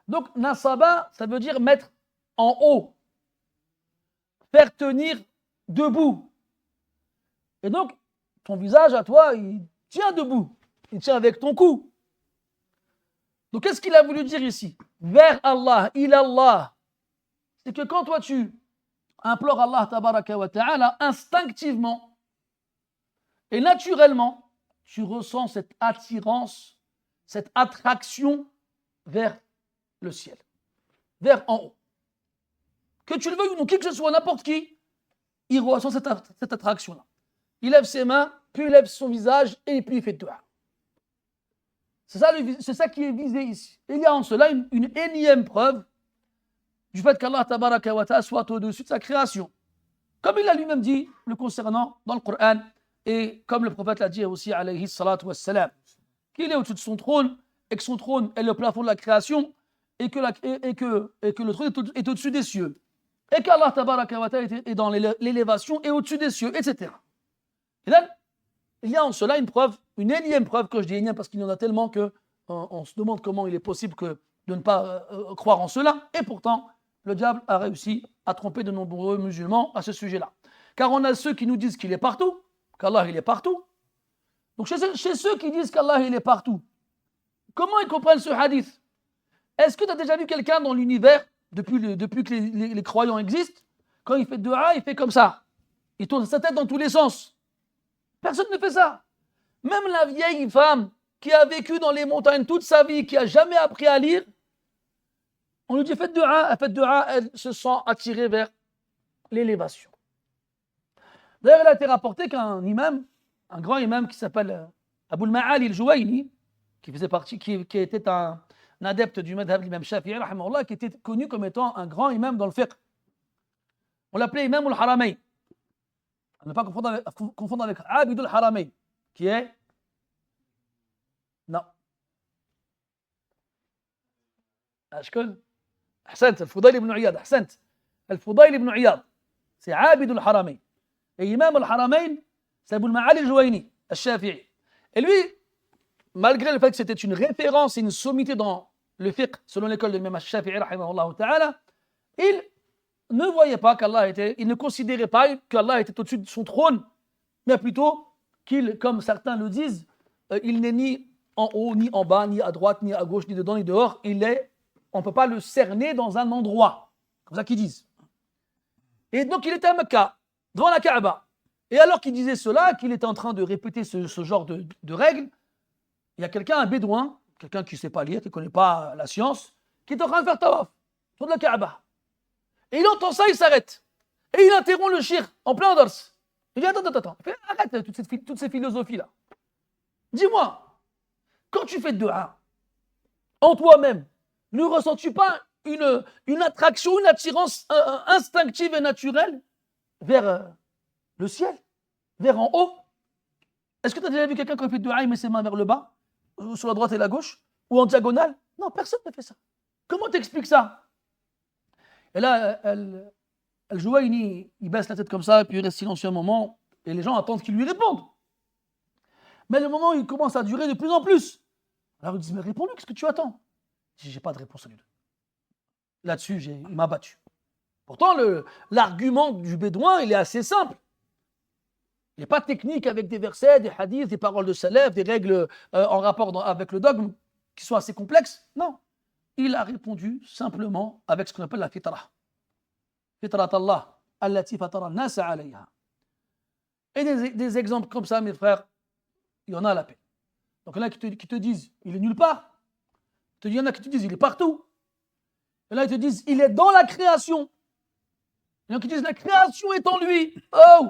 Donc, nasaba, ça veut dire mettre en haut. Faire tenir debout. Et donc, ton visage à toi, il tient debout. Il tient avec ton cou. Donc, qu'est-ce qu'il a voulu dire ici? Vers Allah, ilallah. C'est que quand toi, tu implores Allah, tabaraka wa ta'ala, instinctivement et naturellement, tu ressens cette attirance, cette attraction vers le ciel, vers en haut. Que tu le veuilles ou non, qui que ce soit, n'importe qui, il ressent cette attraction-là. Il lève ses mains, puis il lève son visage, et puis il fait dua. C'est ça qui est visé ici. Il y a en cela une énième preuve du fait qu'Allah tabaraka wa ta'ala soit au-dessus de sa création. Comme il a lui-même dit le concernant dans le Coran, et comme le prophète l'a dit aussi, alayhi salatu wassalam, qu'il est au-dessus de son trône, et que son trône est le plafond de la création, et que le trône est au-dessus des cieux. Et qu'Allah tabaraka wa ta'ala est dans l'élévation et au-dessus des cieux, etc. Et là, il y a en cela une preuve, une énième preuve, que je dis énième parce qu'il y en a tellement qu'on se demande comment il est possible de ne pas croire en cela. Et pourtant, le diable a réussi à tromper de nombreux musulmans à ce sujet-là. Car on a ceux qui nous disent qu'il est partout, qu'Allah il est partout. Donc chez ceux qui disent qu'Allah il est partout, comment ils comprennent ce hadith? Est-ce que tu as déjà vu quelqu'un dans l'univers, depuis que les croyants existent, quand il fait dua, il fait comme ça? Il tourne sa tête dans tous les sens. Personne ne fait ça. Même la vieille femme qui a vécu dans les montagnes toute sa vie, qui n'a jamais appris à lire, on lui dit faites dua, elle fait dua, elle se sent attirée vers l'élévation. D'ailleurs, il a été rapporté qu'un imam, un grand imam qui s'appelle Abu al-Ma'ali al-Juwayni, qui était un adepte du madhab de l'imam Shafi'i, qui était connu comme étant un grand imam dans le fiqh. On l'appelait imam al-Haramayn. À ne pas confondre avec Abid al-Haramayn, qui est... Non. أشكل أحسنت الفضيل بن عياض أحسنت الفضيل بن عياض c'est عابد الحرمين et imam al-Haramayn c'est Abu al-Ma'ali al-Juwayni al-Shafi'i. Et lui, malgré le fait que c'était une référence et une sommité dans le fiqh selon l'école de l'imam al-Shafi'i rahimahullah ta'ala, il ne voyait pas qu'Allah était, il ne considérait pas qu'Allah était au-dessus de son trône, mais plutôt qu'il, comme certains le disent, il n'est ni en haut, ni en bas, ni à droite, ni à gauche, ni dedans, ni dehors. On ne peut pas le cerner dans un endroit, comme ça qu'ils disent. Et donc il était à Mecca, devant la Kaaba. Et alors qu'il disait cela, qu'il était en train de répéter ce genre de règles, il y a quelqu'un, un bédouin, quelqu'un qui ne sait pas lire, qui ne connaît pas la science, qui est en train de faire tawaf, autour de la Kaaba. Et il entend ça, il s'arrête. Et il interrompt le shir en plein dars. Il dit attends. Il fait, arrête toutes ces philosophies-là. Dis-moi, quand tu fais dua, en toi-même, ne ressens-tu pas une attraction, une attirance instinctive et naturelle vers le ciel, vers en haut? Est-ce que tu as déjà vu quelqu'un qui fait dua, il met ses mains vers le bas, sur la droite et la gauche, ou en diagonale? Non, personne ne fait ça. Comment t'expliques ça? Et là, Al-Jouaini, il baisse la tête comme ça, puis il reste silencieux un moment, et les gens attendent qu'il lui réponde. Mais le moment, il commence à durer de plus en plus. Alors ils disent, mais réponds-lui, qu'est-ce que tu attends? Je dis, j'ai pas de réponse à lui. Là-dessus, il m'a battu. Pourtant, l'argument du bédouin, il est assez simple. Il n'est pas technique avec des versets, des hadiths, des paroles de salaf, des règles en rapport avec le dogme qui sont assez complexes. Non. Il a répondu simplement avec ce qu'on appelle la fitra. Fitrat Allah, allati fatara an-nasa alayha. Et des exemples comme ça, mes frères, il y en a à la paix. Donc il y en a qui te disent, il est nulle part. Il y en a qui te disent, il est partout. Et là, ils te disent, il est dans la création. Il y en a qui disent, la création est en lui. Oh!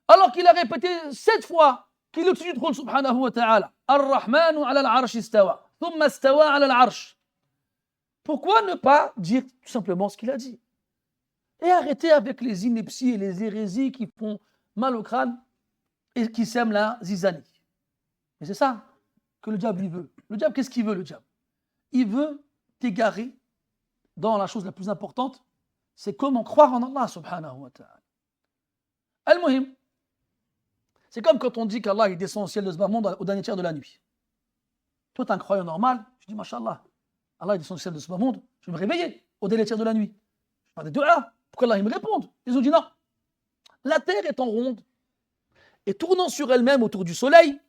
Alors qu'il a répété 7 fois qu'il est au-dessus du trône, subhanahu wa ta'ala. Ar-Rahmanu ala al-arsh istawa. Thumma istawa ala al-arsh. Pourquoi ne pas dire tout simplement ce qu'il a dit? Et arrêter avec les inepties et les hérésies qui font mal au crâne et qui sèment la zizanie. Mais c'est ça que le diable, il veut. Le diable, qu'est-ce qu'il veut, le diable? Il veut t'égarer dans la chose la plus importante, c'est comment croire en Allah, subhanahu wa ta'ala. Al-Muhim, c'est comme quand on dit qu'Allah il descend au ciel de ce bas monde au dernier tiers de la nuit. Toi, tu es un croyant normal, je dis, Masha'Allah, Allah il descend au ciel de ce bas monde, je vais me réveiller au dernier tiers de la nuit. Je parle des dua, pourquoi Allah il me réponde? Ils ont dit non. La terre étant ronde et tournant sur elle-même autour du soleil,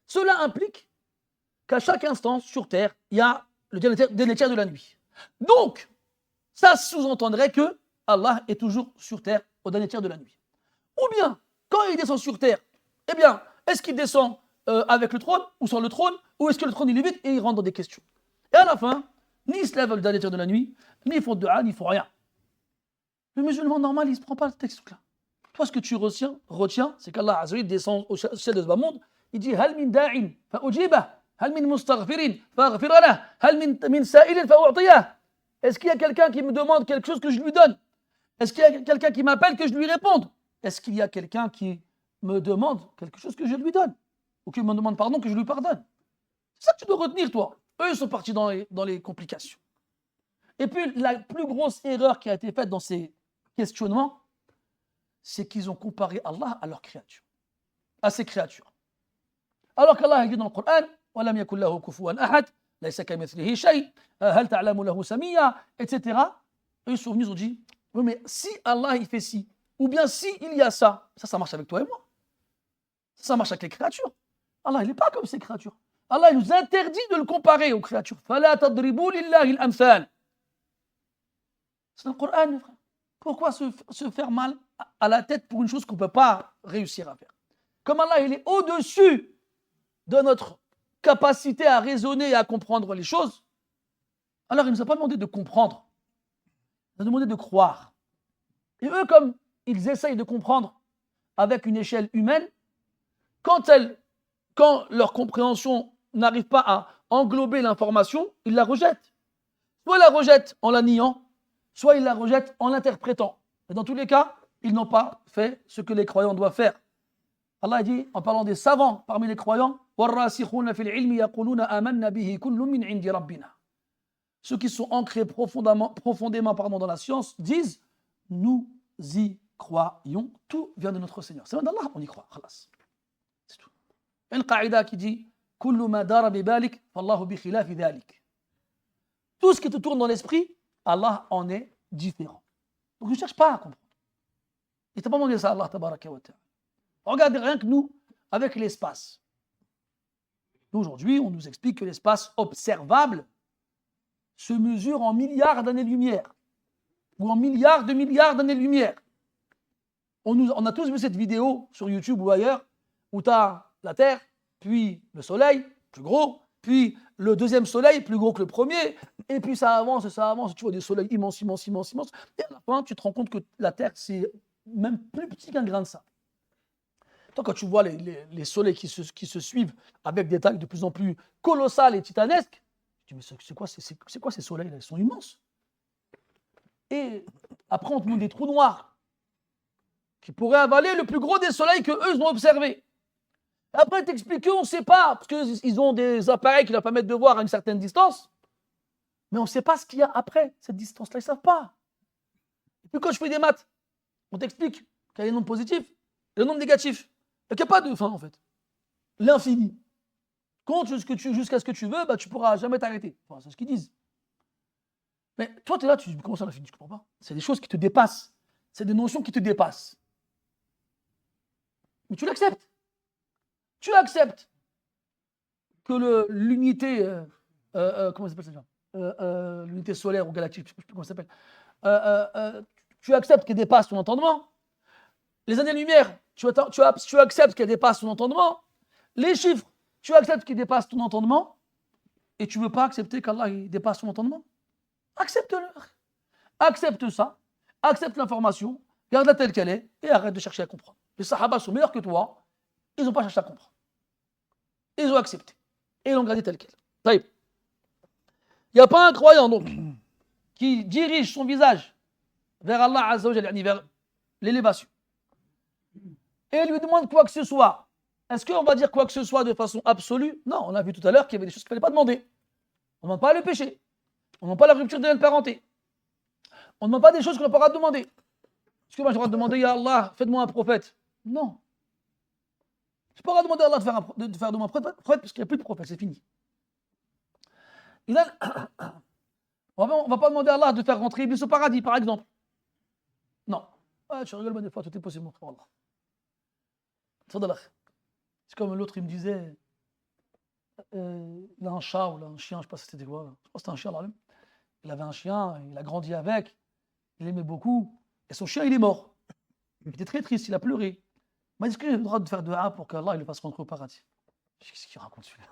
cela implique qu'à chaque instant sur terre, il y a le dernier tiers de la nuit. Donc, ça sous-entendrait que Allah est toujours sur terre au dernier tiers de la nuit. Ou bien, quand il descend sur terre, eh bien, est-ce qu'il descend avec le trône ou sans le trône, ou est-ce que le trône il est vide et il rentre dans des questions? Et à la fin, ni ils se lèvent le dernier tiers de la nuit, ni ils font de dua, ni ils font rien. Le musulman normal, il ne se prend pas le texte là. Toi, ce que tu retiens, c'est qu'Allah Azza wa Jalla descend au ciel de ce bas monde, il dit Hal min da'in fa'ujibah, hal min mustaghfirin faghfir lah, hal min sa'ilin fa'u'tiyah. Est-ce qu'il y a quelqu'un qui me demande quelque chose que je lui donne? Est-ce qu'il y a quelqu'un qui m'appelle que je lui réponde? Est-ce qu'il y a quelqu'un qui me demande quelque chose que je lui donne? Ou qui me demande pardon que je lui pardonne? C'est ça que tu dois retenir, toi. Eux, ils sont partis dans les complications. Et puis, la plus grosse erreur qui a été faite dans ces questionnements, c'est qu'ils ont comparé Allah à leurs créatures, à ses créatures. Alors qu'Allah dit dans le Coran, وَلَمْ يَكُنْ لَهُ كُفُوًا أَحَدٌ لَيْسَ كَمِثْلِهِ شَيْءٌ هَلْ تَعْلَمُ لَهُ سَمِيًّا, etc. Eux, ils sont venus, ils ont dit, oui, mais si Allah il fait ci, ou bien si il y a ça, ça marche avec toi et moi. Ça marche avec les créatures. Allah, il n'est pas comme ces créatures. Allah, il nous interdit de le comparer aux créatures. فَلَا تَضْرِبُوا لِلَّهِ الْأَمْثَالِ. C'est dans le Coran, mes frères. Pourquoi se faire mal à la tête pour une chose qu'on ne peut pas réussir à faire? Comme Allah, il est au-dessus de notre capacité à raisonner et à comprendre les choses, alors il ne nous a pas demandé de comprendre, il nous a demandé de croire. Et eux, comme ils essayent de comprendre avec une échelle humaine, quand leur compréhension n'arrive pas à englober l'information, ils la rejettent. Soit ils la rejettent en la niant, soit ils la rejettent en l'interprétant. Et dans tous les cas, ils n'ont pas fait ce que les croyants doivent faire. Allah dit, en parlant des savants parmi les croyants, ceux qui sont ancrés profondément dans la science disent, nous y croyons, tout vient de notre Seigneur. C'est d'Allah, on y croit. C'est tout. Une qaïda qui dit, tout ce qui te tourne dans l'esprit, Allah en est différent. Donc ne cherche pas à comprendre. Il ne t'a pas demandé ça, Allah tabaraka wa ta'ala. Regardez rien que nous, avec l'espace. Nous, aujourd'hui, on nous explique que l'espace observable se mesure en milliards d'années-lumière, ou en milliards d'années-lumière. On a tous vu cette vidéo sur YouTube ou ailleurs, où tu as la Terre, puis le Soleil, plus gros, puis le deuxième soleil, plus gros que le premier, et puis ça avance, tu vois des soleils immenses, et à la fin, tu te rends compte que la Terre, c'est même plus petit qu'un grain de sable. Toi, quand tu vois les soleils qui se suivent avec des tailles de plus en plus colossales et titanesques, tu te dis, mais c'est quoi ces soleils-là? Ils sont immenses. Et après, on te montre des trous noirs qui pourraient avaler le plus gros des soleils qu'eux ont observés. Après, t'expliques qu'on ne sait pas, parce qu'ils ont des appareils qui leur permettent de voir à une certaine distance, mais on ne sait pas ce qu'il y a après cette distance-là, ils ne savent pas. Et puis quand je fais des maths, on t'explique qu'il y a les nombres positifs et les nombres négatifs. Il n'y a pas de fin en fait. L'infini. Compte jusqu'à ce que tu veux, bah, tu ne pourras jamais t'arrêter. Enfin, c'est ce qu'ils disent. Mais toi, tu es là, tu dis, comment ça l'infini? Je ne comprends pas. C'est des choses qui te dépassent. C'est des notions qui te dépassent. Mais tu l'acceptes. Tu acceptes que l'unité, comment ça s'appelle ça déjà, l'unité solaire ou galactique, je ne sais plus comment ça s'appelle, tu acceptes qu'elle dépasse ton entendement. Les années-lumière, tu acceptes qu'elle dépasse ton entendement. Les chiffres, tu acceptes qu'ils dépassent ton entendement. Et tu ne veux pas accepter qu'Allah dépasse ton entendement. Accepte-le. Accepte ça. Accepte l'information. Garde-la telle qu'elle est. Et arrête de chercher à comprendre. Les Sahaba sont meilleurs que toi. Ils n'ont pas cherché à comprendre. Ils ont accepté. Et ils l'ont gardé tel quel. Il n'y a pas un croyant donc qui dirige son visage vers Allah Azza wa Jalla, vers l'élévation. Et lui demande quoi que ce soit. Est-ce qu'on va dire quoi que ce soit de façon absolue? Non, on a vu tout à l'heure qu'il y avait des choses qu'il ne fallait pas demander. On ne demande pas le péché. On ne demande pas la rupture de la parenté. On ne demande pas des choses qu'on n'a pas le droit de demander. Est-ce que moi j'ai le droit de demander, Ya Allah, faites-moi un prophète? Non. Je n'ai pas le droit de demander à Allah de faire de moi un prophète parce qu'il n'y a plus de prophète, c'est fini. On ne va pas demander à Allah de faire rentrer Iblis au paradis, par exemple. Non. Ouais, tu rigoles, mais des fois, tout est possible, mon frère. C'est comme l'autre, il me disait, il a un chat ou un chien, je ne sais pas si c'était quoi. Je pense que c'était un chien là même. Il avait un chien, il a grandi avec, il l'aimait beaucoup, et son chien, il est mort. Il était très triste, il a pleuré. Il m'a dit, est-ce que j'ai le droit de faire de A pour qu'Allah le fasse rentrer au paradis? Je dis, qu'est-ce qu'il raconte celui-là?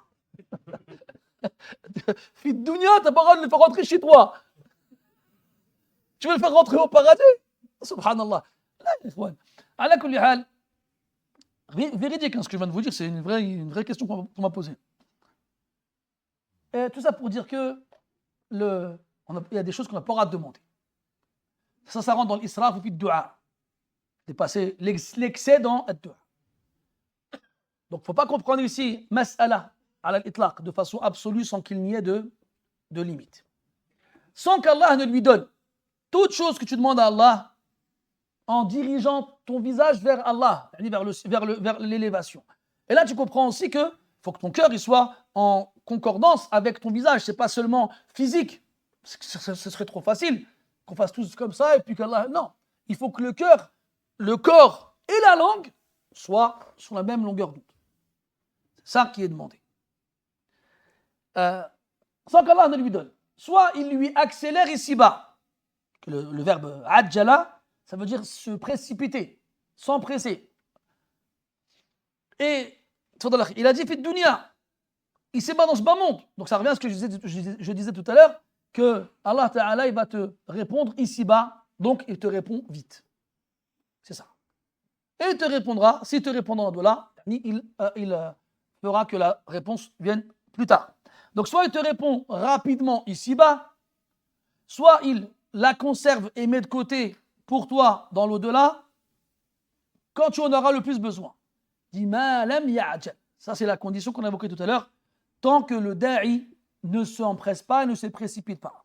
Fille de Dunia, t'as pas le droit de le faire rentrer chez toi. Tu veux le faire rentrer au paradis? Subhanallah. Ala kulli hal, véridique, ce que je viens de vous dire, c'est une vraie question qu'on m'a posée. Et tout ça pour dire que il y a des choses qu'on n'a pas le droit de demander. Ça rentre dans l'israf ou puis le dua. Dépasser l'excès dans le dua. Donc, il ne faut pas comprendre ici mas'ala ala l'itlaq de façon absolue sans qu'il n'y ait de limite. Sans qu'Allah ne lui donne toute chose que tu demandes à Allah en dirigeant ton visage vers Allah, vers l'élévation. Et là, tu comprends aussi qu'il faut que ton cœur il soit en concordance avec ton visage. Ce n'est pas seulement physique. Ce serait trop facile qu'on fasse tous comme ça et puis qu'Allah... Non, il faut que le cœur, le corps et la langue soient sur la même longueur d'onde. C'est ça qui est demandé. Sans qu'Allah ne lui donne. Soit il lui accélère ici-bas. Le verbe ajjala, ça veut dire se précipiter, s'empresser. Et il a dit fit dunya, il s'est pas dans ce bas monde. Donc ça revient à ce que je disais tout à l'heure, que Allah Ta'ala il va te répondre ici-bas, donc il te répond vite. C'est ça. Et il te répondra, s'il te répondra de là, il fera que la réponse vienne plus tard. Donc soit il te répond rapidement ici-bas, soit il la conserve et met de côté pour toi dans l'au-delà, quand tu en auras le plus besoin. Dis ma lam ya'jal. Ça c'est la condition qu'on a évoquée tout à l'heure, tant que le da'i ne s'empresse pas et ne se précipite pas.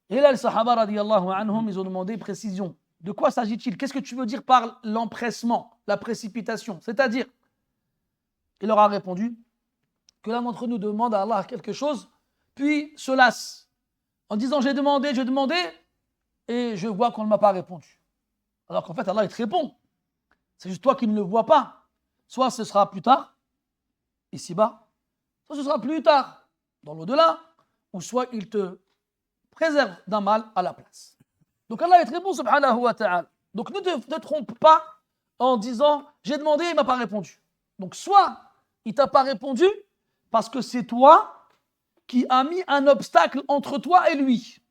Et là, les Sahaba radiyallahu anhum, ils ont demandé précision. De quoi s'agit-il? Qu'est-ce que tu veux dire par l'empressement, la précipitation? C'est-à-dire, il leur a répondu que l'un d'entre nous demande à Allah quelque chose, puis se lasse, en disant j'ai demandé, et je vois qu'on ne m'a pas répondu. Alors qu'en fait, Allah, il te répond. C'est juste toi qui ne le vois pas. Soit ce sera plus tard, ici-bas, soit ce sera plus tard, dans l'au-delà, ou soit il te préserve d'un mal à la place. Donc Allah est très bon, subhanahu wa ta'ala. Donc ne te trompe pas en disant j'ai demandé, il ne m'a pas répondu. Donc soit il ne t'a pas répondu parce que c'est toi qui as mis un obstacle entre toi et lui.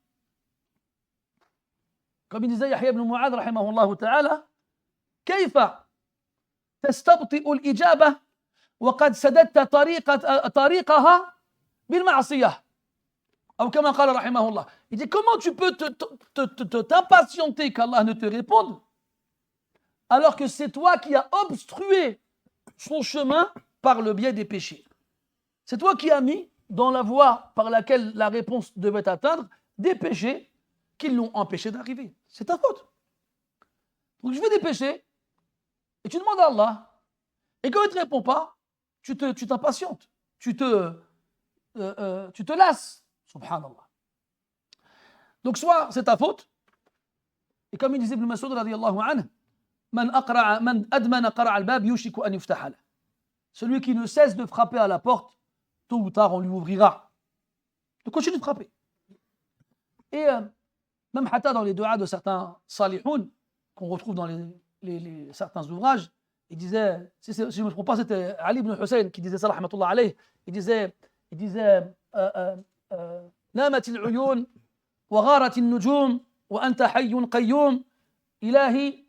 Comme il disait Yahya ibn Mu'adh, rahimahullah ta'ala, Kayfa تستبطئ الإجابة وقد سددت طريقها بالمعصية. أو كما قال رحمه الله. Il dit comment tu peux t'impatienter qu'Allah ne te réponde alors que c'est toi qui as obstrué son chemin par le biais des péchés. C'est toi qui as mis dans la voie par laquelle la réponse devait atteindre des péchés qui l'ont empêché d'arriver. C'est ta faute. Donc je fais des péchés et tu demandes à Allah. Et quand il ne te répond pas, tu t'impatientes. Tu te lasses. Subhanallah. Donc soit c'est ta faute, et comme il disait Ibn Mas'ud radiyallahu anhu, man admana qara' al-bab yushiku an yuftaha. Celui qui ne cesse de frapper à la porte, tôt ou tard on lui ouvrira. Donc continue de frapper. Et même hatta dans les du'as de certains salihoun qu'on retrouve dans certains ouvrages, il disait, si je ne me trompe pas, c'était Ali ibn Hussein qui disait ça, rahmatullah alayh, il disait نامت العيون وغارت النجوم وأنت حي قيوم إلهي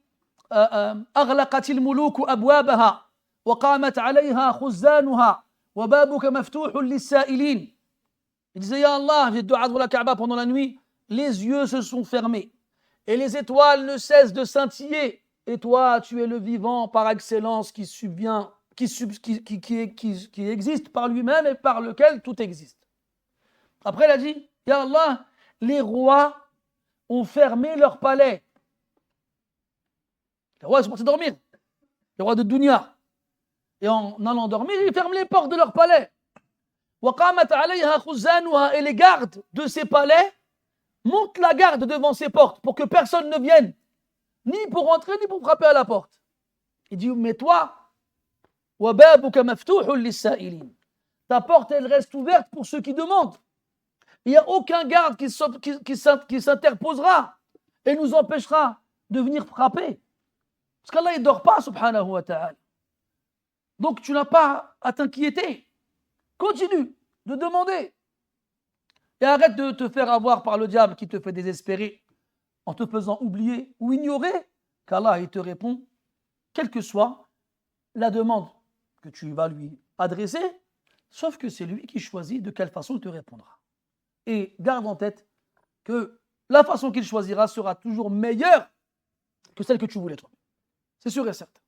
أغلقت الملوك أبوابها وقامت عليها خزانها وبابك مفتوح للسائلين. Il disait, Ya Allah, j'ai dua devant la Kaaba pendant la nuit, les yeux se sont fermés et les étoiles ne cessent de scintiller. Et toi, tu es le vivant par excellence qui existe par lui-même et par lequel tout existe. Après, il a dit, Ya Allah, les rois ont fermé leur palais. Les rois sont partis dormir. Les rois de Dunya. Et en allant dormir, ils ferment les portes de leur palais. Et les gardes de ces palais montent la garde devant ces portes pour que personne ne vienne, ni pour entrer, ni pour frapper à la porte. Il dit, mais toi, ta porte, elle reste ouverte pour ceux qui demandent. Il n'y a aucun garde qui s'interposera et nous empêchera de venir frapper. Parce qu'Allah, il ne dort pas, subhanahu wa ta'ala. Donc, tu n'as pas à t'inquiéter. Continue de demander. Et arrête de te faire avoir par le diable qui te fait désespérer en te faisant oublier ou ignorer qu'Allah, il te répond, quelle que soit la demande que tu vas lui adresser, sauf que c'est lui qui choisit de quelle façon il te répondra. Et garde en tête que la façon qu'il choisira sera toujours meilleure que celle que tu voulais toi. C'est sûr et certain.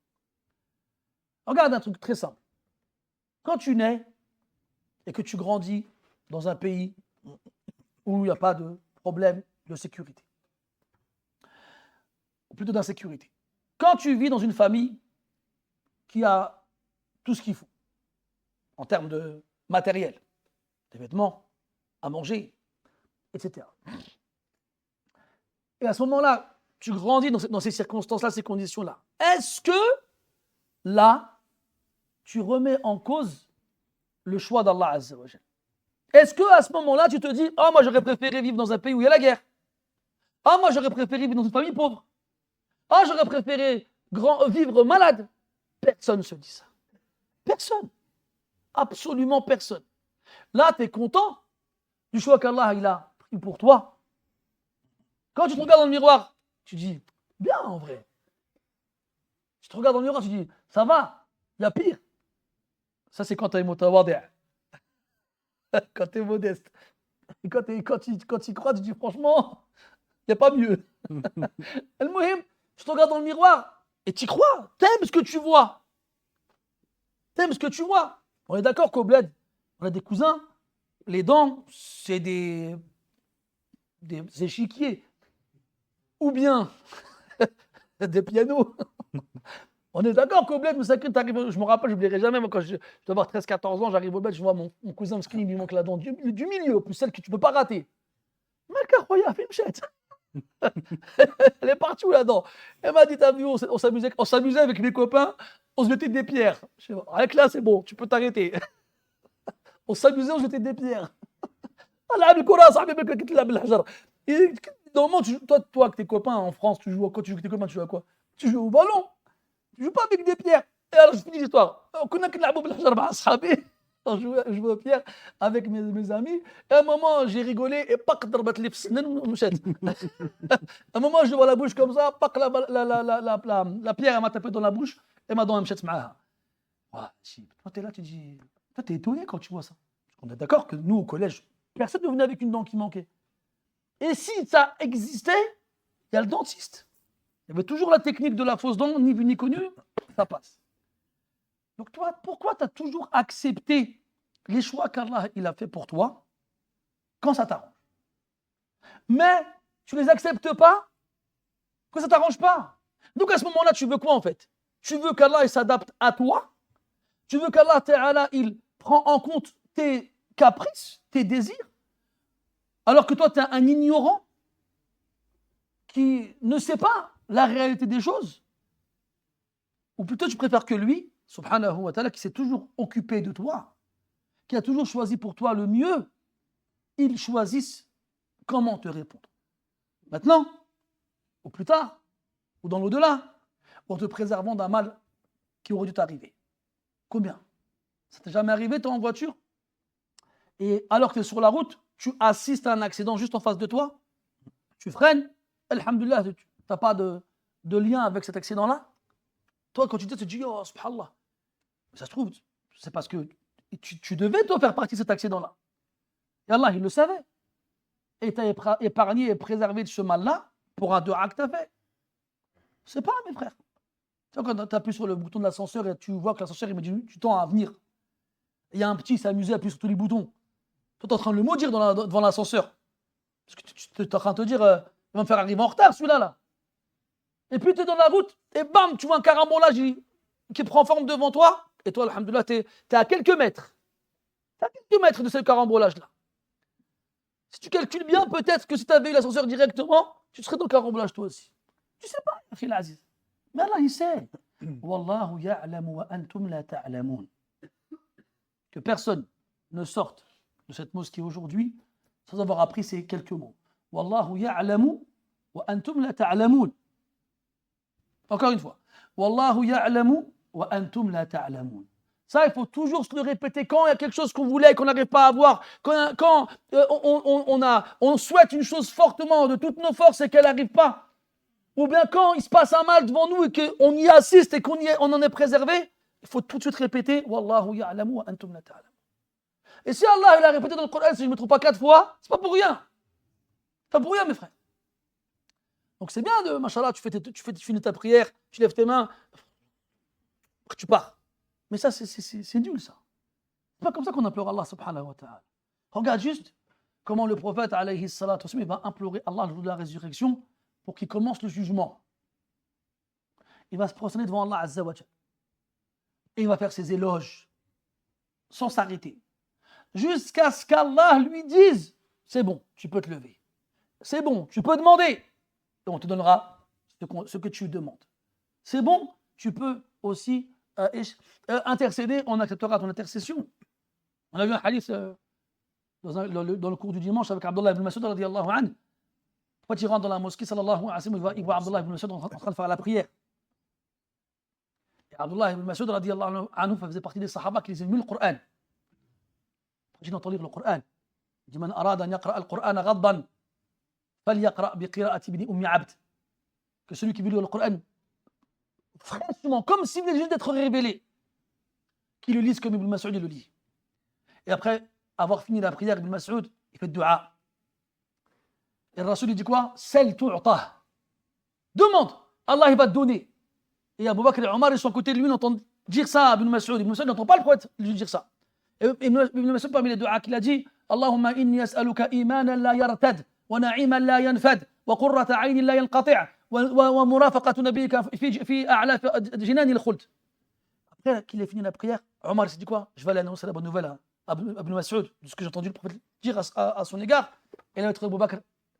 Regarde un truc très simple. Quand tu nais et que tu grandis dans un pays où il n'y a pas de problème de sécurité, ou plutôt d'insécurité, quand tu vis dans une famille qui a tout ce qu'il faut en termes de matériel, des vêtements, à manger, etc. Et à ce moment-là, tu grandis dans ces circonstances-là, ces conditions-là. Est-ce que là, tu remets en cause le choix d'Allah Azza wa Jal? Est-ce que à ce moment-là, tu te dis, ah, moi j'aurais préféré vivre dans un pays où il y a la guerre. Ah, moi j'aurais préféré vivre dans une famille pauvre. Ah, j'aurais préféré vivre malade. Personne ne se dit ça. Personne. Absolument personne. Là, tu es content du choix qu'Allah il a pris pour toi. Quand tu te regardes dans le miroir, tu dis, bien en vrai. Tu te regardes dans le miroir, tu dis, ça va, il y a pire. Ça, c'est quand tu es mutawadi'. Quand tu es modeste. Et quand tu y crois, tu dis, franchement, il n'y a pas mieux. Al-Muhim, tu te regardes dans le miroir et tu y crois. T'aimes ce que tu vois. T'aimes ce que tu vois. On est d'accord qu'au bled, on a des cousins, les dents, c'est des échiquiers. Ou bien des pianos. On est d'accord qu'au bled, je me rappelle, je n'oublierai jamais, moi, quand je dois avoir 13-14 ans, j'arrive au bled, je vois mon cousin Mskin, il lui manque la dent du milieu, plus celle que tu ne peux pas rater. Elle est partie où la dent? Elle m'a dit, t'as vu, on s'amusait avec mes copains, on se jetait des pierres. Je sais pas, avec là, c'est bon, tu peux t'arrêter. On s'amusait, on se jetait des pierres. Et normalement, toi, avec tes copains en France, tu joues à quoi? Tu joues avec tes copains, tu joues à quoi? Tu joues au ballon. Tu joues pas avec des pierres. Et alors, je finis l'histoire. Je jouais aux pierres avec mes amis. Et à un moment, j'ai rigolé et pac, darbat li fsnen mouchette. À un moment, je vois la bouche comme ça, pac, la pierre, elle m'a tapé dans la bouche. Et ma dent, elle me chatte معاها. Toi, t'es là, tu dis, toi, t'es étonné quand tu vois ça. On est d'accord que nous, au collège, personne ne venait avec une dent qui manquait. Et si ça existait, il y a le dentiste. Il y avait toujours la technique de la fausse dent, ni vu ni connu, ça passe. Donc toi, pourquoi tu as toujours accepté les choix qu'Allah il a fait pour toi quand ça t'arrange? Mais tu ne les acceptes pas quand ça ne t'arrange pas. Donc à ce moment-là, tu veux quoi en fait? Tu veux qu'Allah il s'adapte à toi? Tu veux qu'Allah Ta'ala il prend en compte tes caprices, tes désirs? Alors que toi, tu es un ignorant qui ne sait pas la réalité des choses? Ou plutôt tu préfères que lui, subhanahu wa ta'ala, qui s'est toujours occupé de toi, qui a toujours choisi pour toi le mieux, il choisisse comment te répondre. Maintenant, ou plus tard, ou dans l'au-delà, en te préservant d'un mal qui aurait dû t'arriver. Combien? Ça t'est jamais arrivé, tu es en voiture, et alors que tu es sur la route, tu assistes à un accident juste en face de toi, tu freines, alhamdoulilah, tu n'as pas de lien avec cet accident-là. Toi, quand tu te dis, oh, subhanallah, ça se trouve, c'est parce que tu devais, toi, faire partie de cet accident-là. Et Allah, il le savait. Et t'a épargné et préservé de ce mal-là pour un dua que tu as fait. C'est pas, mes frères. Tu vois, quand tu appuies sur le bouton de l'ascenseur et tu vois que l'ascenseur, il met du temps à venir. Il y a un petit, il s'est amusé à appuyer sur tous les boutons. Toi, tu es en train de le maudire devant l'ascenseur. Parce que tu es en train de te dire, il va me faire arriver en retard, celui-là, là. Et puis, tu es dans la route, et bam, tu vois un carambolage qui prend forme devant toi. Et toi, alhamdoulilah, tu es à quelques mètres. Tu es à quelques mètres de ce carambolage-là. Si tu calcules bien, peut-être que si tu avais eu l'ascenseur directement, tu serais dans le carambolage toi aussi. Tu sais pas, Akhil Aziz. Mais Allah, il sait. Wallahu ya'lamu wa antum la ta'lamun. Que personne ne sorte de cette mosquée aujourd'hui sans avoir appris ces quelques mots. Wallahu ya'lamu wa antum la ta'lamun. Encore une fois. Wallahu ya'lamu wa antum la ta'lamun. Ça, il faut toujours se le répéter quand il y a quelque chose qu'on voulait et qu'on n'arrive pas à avoir, quand on souhaite une chose fortement de toutes nos forces et qu'elle n'arrive pas, ou bien quand il se passe un mal devant nous et qu'on y assiste et qu'on en est préservé, il faut tout de suite répéter Wallahu ya'lamu wa antum la ta'lamun. Et si Allah il a répété dans le Coran, si je ne me trompe pas 4 fois, c'est pas pour rien. C'est pas pour rien, mes frères. Donc c'est bien de, machallah, tu finis ta prière, tu lèves tes mains, tu pars. Mais ça, c'est nul, ça. C'est pas comme ça qu'on implore Allah subhanahu wa ta'ala. Regarde juste comment le prophète, alayhi salatu wassalam, il va implorer Allah le jour de la résurrection pour qu'il commence le jugement. Il va se prosterner devant Allah azza wa jalla. Et il va faire ses éloges sans s'arrêter. Jusqu'à ce qu'Allah lui dise, c'est bon, tu peux te lever. C'est bon, tu peux demander. Et on te donnera ce que tu demandes. C'est bon, tu peux aussi intercéder, on acceptera ton intercession. On a vu un hadith dans le cours du dimanche avec Abdullah ibn Mas'ud radiyallahu anhu. Quand il rentre dans la mosquée, sallallahu alayhi wa sallam, il voit Abdullah ibn Mas'ud en train de faire la prière. Et Abdullah ibn Mas'ud radiyallahu anhu faisait partie des sahaba qui lisaient mieux le Coran. J'ai entendu lire le Coran. Il dit Man arada an yaqra al-Qur'an ghaddan falyaqra bi qira'ati ibn Ummi Abd. Que celui qui veut lire le Coran franchement, comme s'il venait juste d'être révélé, qu'il le lise comme Ibn Mas'ud le lit. Et après avoir fini la prière, Ibn Mas'ud, il fait dua. Et le Rasul, il dit quoi? Sel tu'tah. Demande, Allah il va te donner. Et Abu Bakr et Omar, ils sont à côté de lui, ils entendent dire ça à Ibn Mas'ud. Ibn Mas'ud n'entend pas le prophète lui dire ça. Et Ibn Mas'ud, parmi les duas qu'il a dit, Allahumma inni as'aluka imanan la yartad, wa na'iman la yanfad, wa qurrata aynin la yanqati'. ومرافقة نبيك في أعلى جنان الخلد. Après qu'il ait fini la prière, Omar s'est dit quoi? Je vais aller annoncer la bonne nouvelle à Ibn Mas'ud de ce que j'ai entendu le prophète dire à son égard. Et là, il Abu Bakr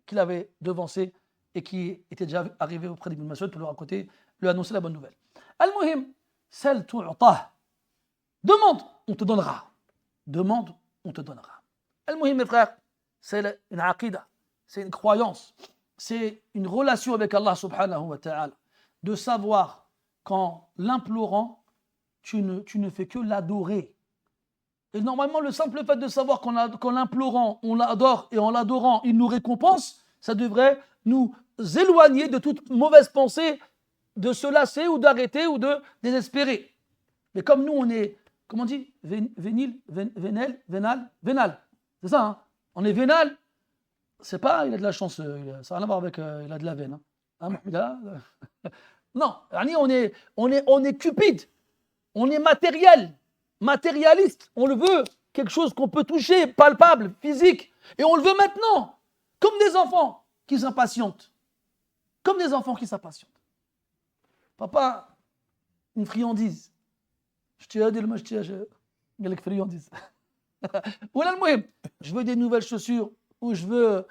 qu'il avait devancé et qui était déjà arrivé auprès d'Ibn Mas'ud pour lui annoncer la bonne nouvelle. Al-Muhim, sel tu'tah. Demande, on te donnera. Demande, on te donnera. Al-Muhim, mes frères, c'est une aqida, c'est une croyance. C'est une relation avec Allah subhanahu wa ta'ala, de savoir qu'en l'implorant, tu ne fais que l'adorer. Et normalement, le simple fait de savoir qu'en l'implorant, on l'adore et en l'adorant, il nous récompense, ça devrait nous éloigner de toute mauvaise pensée de se lasser ou d'arrêter ou de désespérer. Mais comme nous, on est, comment on dit, vénal. C'est ça, hein? On est vénal. C'est pas, il a de la chance, ça n'a rien à voir avec, il a de la veine. Hein, non, on est cupide, on est matérialiste, on le veut, quelque chose qu'on peut toucher, palpable, physique, et on le veut maintenant, comme des enfants qui s'impatientent. Papa, une friandise. Je veux des nouvelles chaussures, ou je veux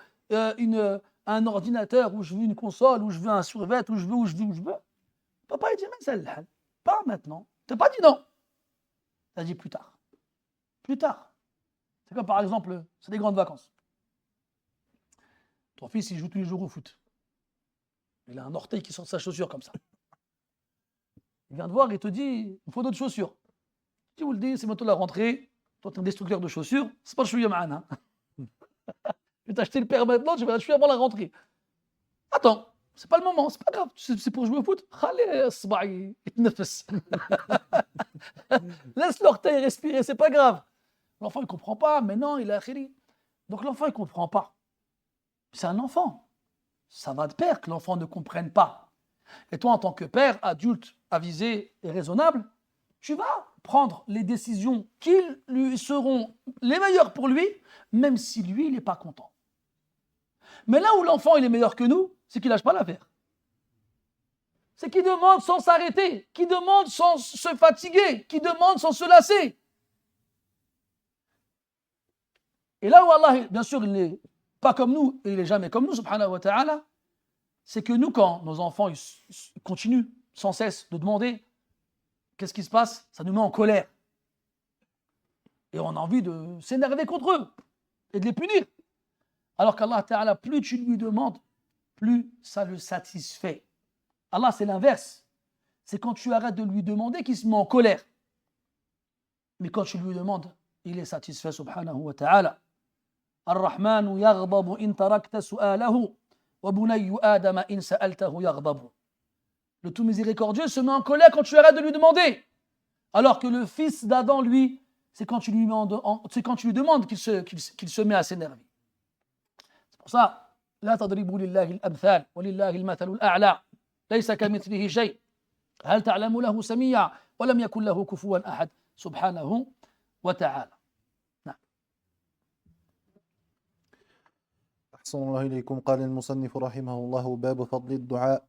un ordinateur, ou je veux une console, ou je veux un survêt, ou je veux. Papa, il dit, mais c'est le hal. Pas maintenant. Tu n'as pas dit non. Tu as dit plus tard. Plus tard. C'est comme par exemple, c'est des grandes vacances. Ton fils, il joue tous les jours au foot. Il a un orteil qui sort de sa chaussure comme ça. Il vient te voir et te dit, il faut d'autres chaussures. Tu vous le dis, c'est bientôt la rentrée. Toi, tu es un destructeur de chaussures. C'est pas le chouïa ma'ana. Je vais t'acheter le paire maintenant, je vais l'acheter avant la rentrée. Attends, c'est pas le moment, c'est pas grave. C'est pour jouer au foot. Laisse l'orteil respirer, c'est pas grave. L'enfant, il comprend pas, mais non, il a khiri. Donc l'enfant, il comprend pas. C'est un enfant. Ça va de pair que l'enfant ne comprenne pas. Et toi, en tant que père, adulte, avisé et raisonnable, tu vas prendre les décisions qui lui seront les meilleures pour lui, même si lui, il n'est pas content. Mais là où l'enfant, il est meilleur que nous, c'est qu'il lâche pas l'affaire. C'est qu'il demande sans s'arrêter, qu'il demande sans se fatiguer, qu'il demande sans se lasser. Et là où Allah, bien sûr, il n'est pas comme nous, et il n'est jamais comme nous, subhanahu wa ta'ala, c'est que nous, quand nos enfants ils continuent sans cesse de demander, qu'est-ce qui se passe? Ça nous met en colère. Et on a envie de s'énerver contre eux et de les punir. Alors qu'Allah Ta'ala, plus tu lui demandes, plus ça le satisfait. Allah, c'est l'inverse. C'est quand tu arrêtes de lui demander qu'il se met en colère. Mais quand tu lui demandes, il est satisfait, subhanahu wa ta'ala. Ar-Rahmanu yaghdabu in tarakta su'alahu wa bunayyu Adama in sa'altahu yaghdabu. Le tout miséricordieux se met en colère quand tu arrêtes de lui demander. Alors que le fils d'Adam, lui, c'est quand tu lui demandes qu'il se met à s'énerver. C'est pour ça, لا تضربوا لله الأمثال ولله المثل الأعلى ليس كمثله شيء هل تعلم له سميعا ولم يكن له كفوا أحد سبحانه وتعالى. نعم. أحسن الله إليكم. قال المصنف رحمه الله: باب فضل الدعاء.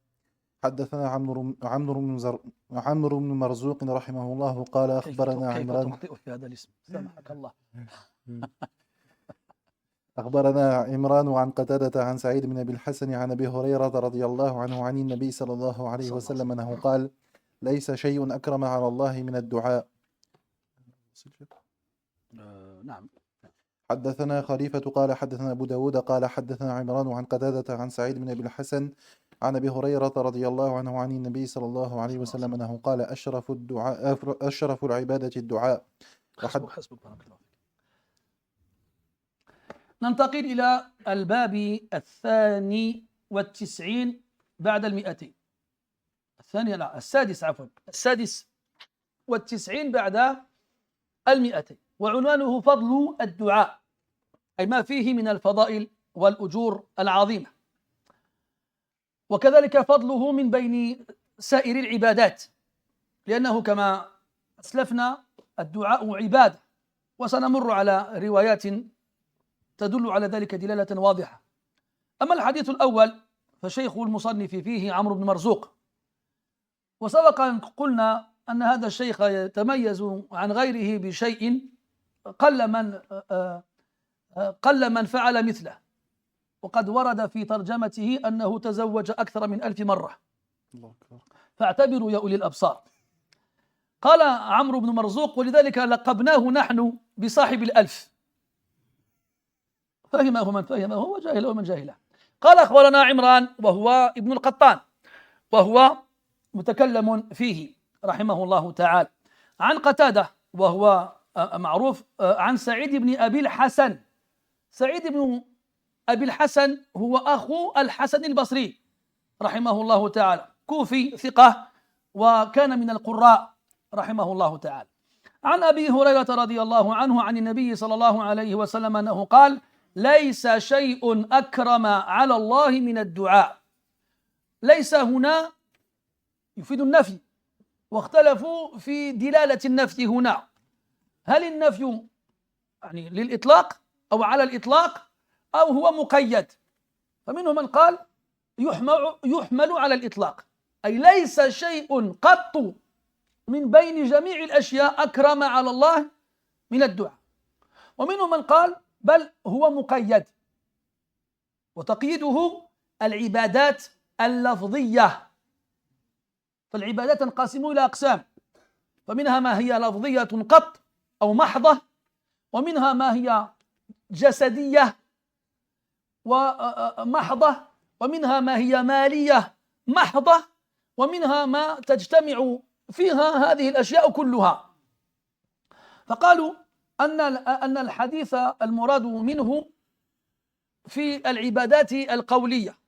حدثنا عمرو بن مرزوق رحمه الله قال أخبرنا عمران. كيف تخطئ في هذا الاسم؟ سامحك الله. أخبرنا عمران عن قتادة عن سعيد بن أبي الحسن عن أبي هريرة رضي الله عنه عن النبي صلى الله عليه وسلم أنه قال: ليس شيء أكرم على الله من الدعاء. نعم. حدثنا خليفة قال حدثنا أبو داود قال حدثنا عمران عن قتادة عن سعيد بن أبي الحسن عن أبي هريرة رضي الله عنه عن النبي صلى الله عليه وسلم أنه قال: أشرف العبادة الدعاء. حسبك بارك الله فيك. ننتقل إلى الباب 92 بعد 200. السادس والتسعين بعد 200. وعنوانه فضل الدعاء، أي ما فيه من الفضائل والأجور العظيمة، وكذلك فضله من بين سائر العبادات، لأنه كما أسلفنا الدعاء عبادة، وسنمر على روايات تدل على ذلك دلالة واضحة. أما الحديث الأول فشيخ المصنف فيه عمرو بن مرزوق، وسبق أن قلنا أن هذا الشيخ يتميز عن غيره بشيء قل من فعل مثله، وقد ورد في ترجمته أنه تزوج أكثر من 1000 مرة، فاعتبروا يا أولي الأبصار. قال عمرو بن مرزوق: ولذلك لقبناه نحن بصاحب ال1000، فهمه من فهمه وجاهله من جاهله. قال: أخبرنا عمران وهو ابن القطان، وهو متكلم فيه رحمه الله تعالى، عن قتادة وهو معروف، عن سعيد بن أبي الحسن. سعيد بن أبي الحسن هو أخو الحسن البصري رحمه الله تعالى، كوفي ثقة وكان من القراء رحمه الله تعالى. عن أبي هريرة رضي الله عنه عن النبي صلى الله عليه وسلم أنه قال: ليس شيء أكرم على الله من الدعاء. ليس هنا يفيد النفي، واختلفوا في دلالة النفي هنا، هل النفي يعني للإطلاق أو على الإطلاق أو هو مقيد؟ فمنهم من قال يحمل على الإطلاق، أي ليس شيء قط من بين جميع الأشياء أكرم على الله من الدعاء. ومنهم من قال بل هو مقيد، وتقييده العبادات اللفظية. فالعبادات تنقسم إلى أقسام، فمنها ما هي لفظية قط أو محضة، ومنها ما هي جسدية ومحضة، ومنها ما هي مالية محضة، ومنها ما تجتمع فيها هذه الأشياء كلها. فقالوا أن الحديث المراد منه في العبادات القولية،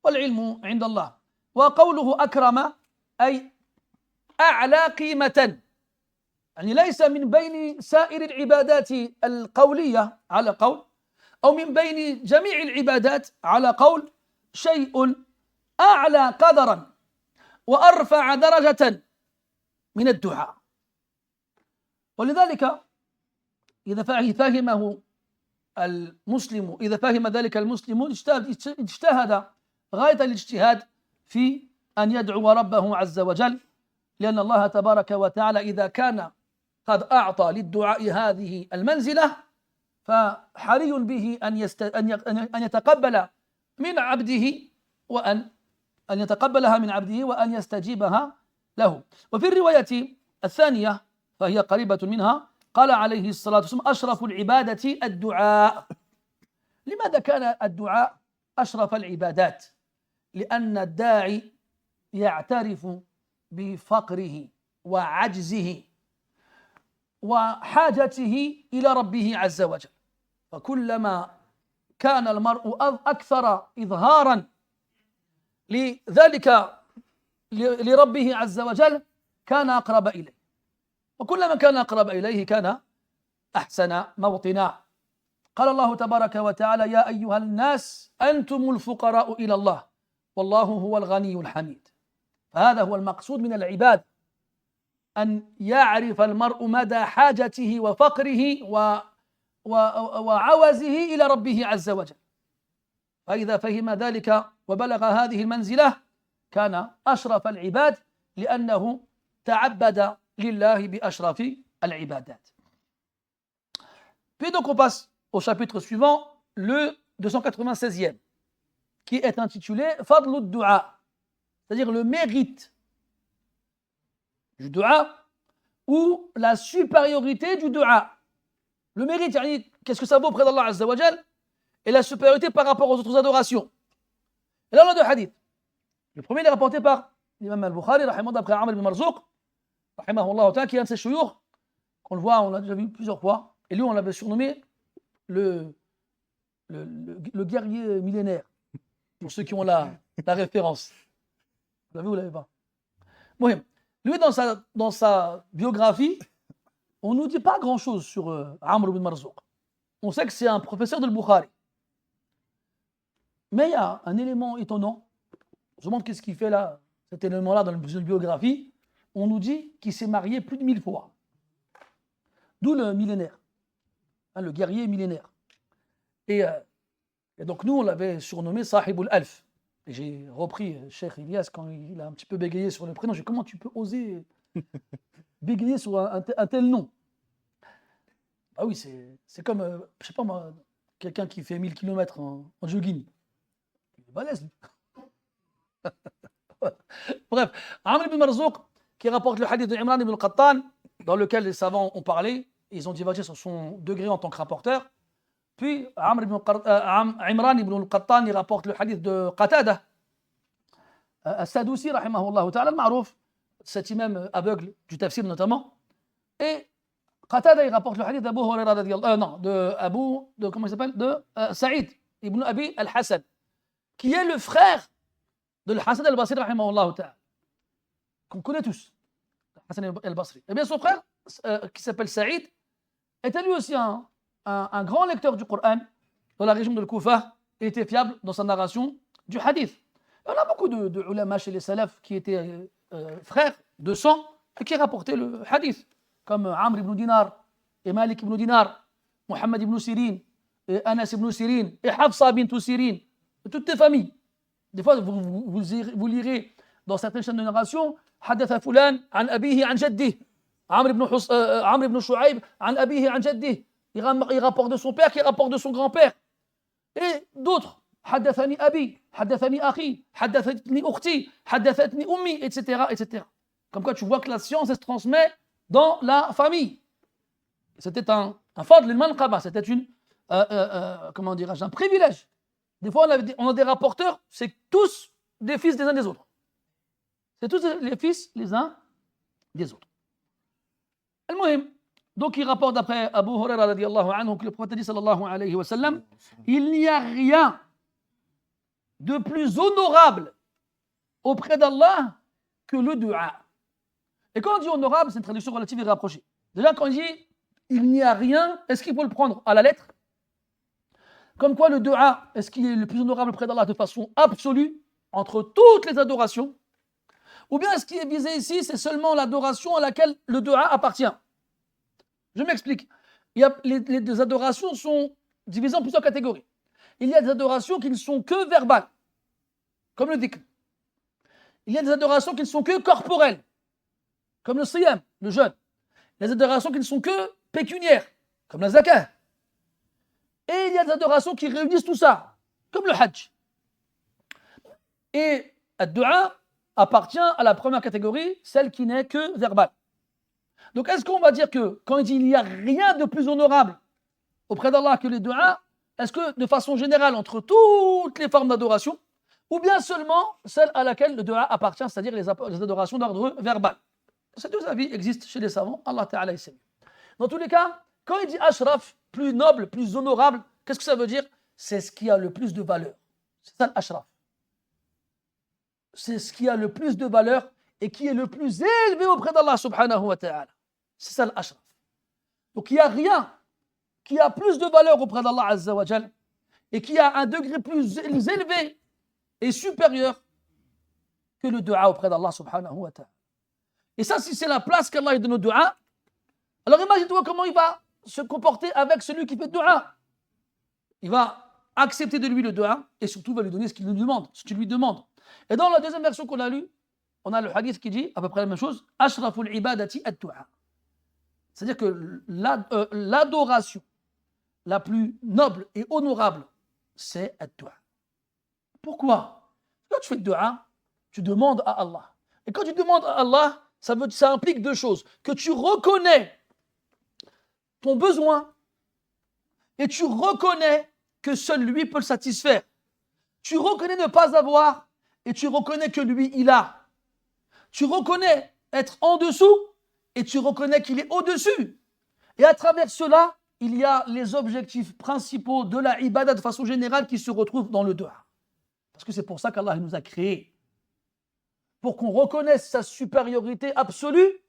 والعلم عند الله. وقوله أكرم أي أعلى قيمة، يعني ليس من بين سائر العبادات القولية على قول، أو من بين جميع العبادات على قول، شيء أعلى قدرا وأرفع درجة من الدعاء. ولذلك إذا فهمه المسلم، إذا فهم ذلك المسلم اجتهد غاية الاجتهاد في أن يدعو ربه عز وجل، لأن الله تبارك وتعالى إذا كان قد أعطى للدعاء هذه المنزلة فحري به أن يتقبل من عبده وأن يتقبلها من عبده وأن يستجيبها له. وفي الرواية الثانية فهي قريبة منها قال عليه الصلاة والسلام: أشرف العبادة الدعاء. لماذا كان الدعاء أشرف العبادات؟ لأن الداعي يعترف بفقره وعجزه وحاجته إلى ربه عز وجل، فكلما كان المرء أكثر إظهارا لذلك لربه عز وجل كان أقرب إليه، وكلما كان أقرب إليه كان أحسن موطنا. قال الله تبارك وتعالى: يا أيها الناس أنتم الفقراء إلى الله والله هو الغني الحميد. فهذا هو المقصود من العباد، أن يعرف المرء مدى حاجته وفقره وعوزه إلى ربه عز وجل. فإذا فهم ذلك وبلغ هذه المنزلة كان أشرف العباد، لأنه تعبد لله بأشرف العبادات. Puis donc on passe au chapitre suivant, le 296e, qui est intitulé Fadl ad-Du'a, c'est-à-dire le mérite du dua ou la supériorité du dua. Le mérite, qu'est-ce que ça vaut auprès d'Allah Azza wa Jal, et la supériorité par rapport aux autres adorations. Et là on a deux hadiths. Le premier est rapporté par l'imam al-Bukhari, d'après Amr ibn Marzouk, qui est un de ses chouyours, qu'on le voit, on l'a déjà vu plusieurs fois, et lui on l'avait surnommé le guerrier millénaire, pour ceux qui ont la référence. Vous l'avez ou vous l'avez pas? Mohim. Lui, dans sa biographie, on ne nous dit pas grand-chose sur Amr ibn Marzouk. On sait que c'est un professeur de Bukhari. Mais il y a un élément étonnant. Je me demande qu'est-ce qu'il fait là, cet élément-là dans la biographie. On nous dit qu'il s'est marié plus de 1000 fois. D'où le millénaire, le guerrier millénaire. Et donc nous, on l'avait surnommé Sahib al-Alf. Et j'ai repris Cheikh Ilyas quand il a un petit peu bégayé sur le prénom. J'ai dit: comment tu peux oser bégayer sur un tel nom? Ah oui, c'est comme, je sais pas moi, quelqu'un qui fait 1000 km en jogging. Il est balèze, lui. Bref, Amr ibn Marzouk, qui rapporte le hadith de Imran ibn al-Qattan, dans lequel les savants ont parlé, ils ont divergé sur son degré en tant que rapporteur. Puis Imran ibn al-Qattan, il rapporte le hadith de Qatada As-Sadusi, rahimahullah ta'ala, al-Ma'rouf, cet imam aveugle du tafsir notamment. Et Qatada, il rapporte le hadith d'Abu Huraira, comment il s'appelle, de Saïd ibn Abi al-Hassan, qui est le frère de Hassan al-Basri, rahimahullah ta'ala, qu'on connaît tous, Hassan al-Basri. Eh bien, son frère, qui s'appelle Saïd, était lui aussi un grand lecteur du Coran dans la région de Koufa et était fiable dans sa narration du hadith. On a beaucoup de ulama chez les salafs qui étaient frères de sang et qui rapportaient le hadith, comme Amr ibn Dinar et Malik ibn Dinar, Muhammad ibn Sirin, et Anas ibn Sirin, et Hafsa bint Sirin, toutes les familles. Des fois, vous lirez dans certaines chaînes de narration, حدث فلان عن أبيه عن جده, عمرو ibn Shu'aib عن أبيه عن جده. Il rapporte de son père qui rapporte de son grand-père. Et d'autres, حدثني أبي, حدثني أخي, حدثتني أختي, حدثتني أمي, etc., etc. Comme quoi tu vois que la science, elle se transmet dans la famille. C'était un fadl al-manqaba, c'était comment dirais-je, un privilège. Des fois, on a des rapporteurs, c'est tous des fils des uns des autres. C'est tous les fils les uns des autres. Al-Muhim, donc il rapporte d'après Abu Huraira radiyallahu anhu que le prophète dit sallallahu alayhi wa sallam, il n'y a rien de plus honorable auprès d'Allah que le dua. Et quand on dit honorable, c'est une traduction relative et rapprochée. Déjà, quand on dit il n'y a rien, est-ce qu'il faut le prendre à la lettre? Comme quoi le dua, est-ce qu'il est le plus honorable auprès d'Allah de façon absolue, entre toutes les adorations? Ou bien ce qui est visé ici, c'est seulement l'adoration à laquelle le dua appartient? Je m'explique. Les adorations sont divisées en plusieurs catégories. Il y a des adorations qui ne sont que verbales, comme le dhikr. Il y a des adorations qui ne sont que corporelles, comme le siyam, le jeûne. Il y a des adorations qui ne sont que pécuniaires, comme la zakat. Et il y a des adorations qui réunissent tout ça, comme le hajj. Et le dua appartient à la première catégorie, celle qui n'est que verbale. Donc est-ce qu'on va dire que quand il dit il n'y a rien de plus honorable auprès d'Allah que les dua, est-ce que de façon générale entre toutes les formes d'adoration, ou bien seulement celle à laquelle le dua appartient, c'est-à-dire les adorations d'ordre verbal? Ces deux avis existent chez les savants, Allah Ta'ala essaie. Dans tous les cas, quand il dit ashraf, plus noble, plus honorable, qu'est-ce que ça veut dire? C'est ce qui a le plus de valeur. C'est ça l'ashraf. C'est ce qui a le plus de valeur et qui est le plus élevé auprès d'Allah subhanahu wa ta'ala. C'est ça l'ashraf. Donc il n'y a rien qui a plus de valeur auprès d'Allah azza wa jal et qui a un degré plus élevé et supérieur que le dua auprès d'Allah subhanahu wa ta'ala. Et ça, si c'est la place qu'Allah donne au dua, alors imagine-toi comment il va se comporter avec celui qui fait dua. Il va accepter de lui le dua et surtout va lui donner ce qu'il lui demande, ce qu'il lui demande. Et dans la deuxième version qu'on a lue, on a le hadith qui dit à peu près la même chose, ashraful ibadati ad-dua. C'est-à-dire que l'adoration la plus noble et honorable, c'est ad-dua. Pourquoi? Quand tu fais dua, tu demandes à Allah. Et quand tu demandes à Allah, ça implique deux choses. Que tu reconnais ton besoin et tu reconnais que seul lui peut le satisfaire. Tu reconnais ne pas avoir et tu reconnais que lui, il a. Tu reconnais être en dessous et tu reconnais qu'il est au-dessus. Et à travers cela, il y a les objectifs principaux de la ibadah de façon générale qui se retrouvent dans le dua. Parce que c'est pour ça qu'Allah nous a créés. Pour qu'on reconnaisse sa supériorité absolue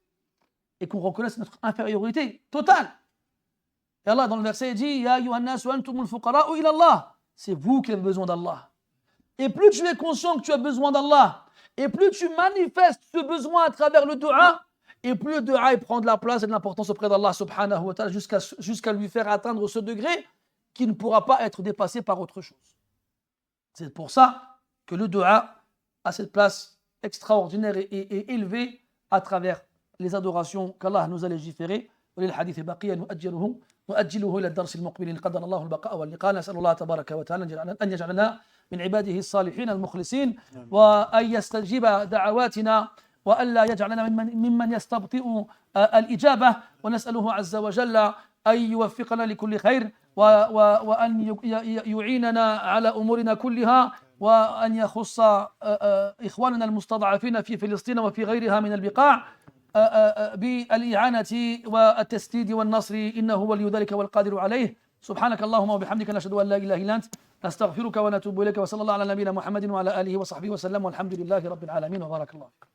et qu'on reconnaisse notre infériorité totale. Et Allah, dans le verset, dit Ya ayyuhannas wa antumul fuqara'u ila Allah. C'est vous qui avez besoin d'Allah. Et plus tu es conscient que tu as besoin d'Allah, et plus tu manifestes ce besoin à travers le dua, et plus le dua prend de la place et de l'importance auprès d'Allah subhanahu wa ta'ala jusqu'à lui faire atteindre ce degré qui ne pourra pas être dépassé par autre chose. C'est pour ça que le dua a cette place extraordinaire et élevée à travers les adorations qu'Allah nous a légiférées. وللحديث بقية نؤجله إلى الدرس المقبل إن قدر الله البقاء واللقاء. نسأل الله تبارك وتعالى أن يجعلنا من عباده الصالحين المخلصين وأن يستجيب دعواتنا وألا يجعلنا ممن يستبطئ الإجابة. ونسأله عز وجل أن يوفقنا لكل خير وأن يعيننا على أمورنا كلها وأن يخص إخواننا المستضعفين في فلسطين وفي غيرها من البقاع بالإعانة والتسديد والنصر إنه ولي ذلك والقادر عليه. سبحانك اللهم وبحمدك نشهد أن لا إله إلا أنت نستغفرك ونتوب إليك، وصلى الله على نبينا محمد وعلى آله وصحبه وسلم، والحمد لله رب العالمين، وبارك الله فيكم.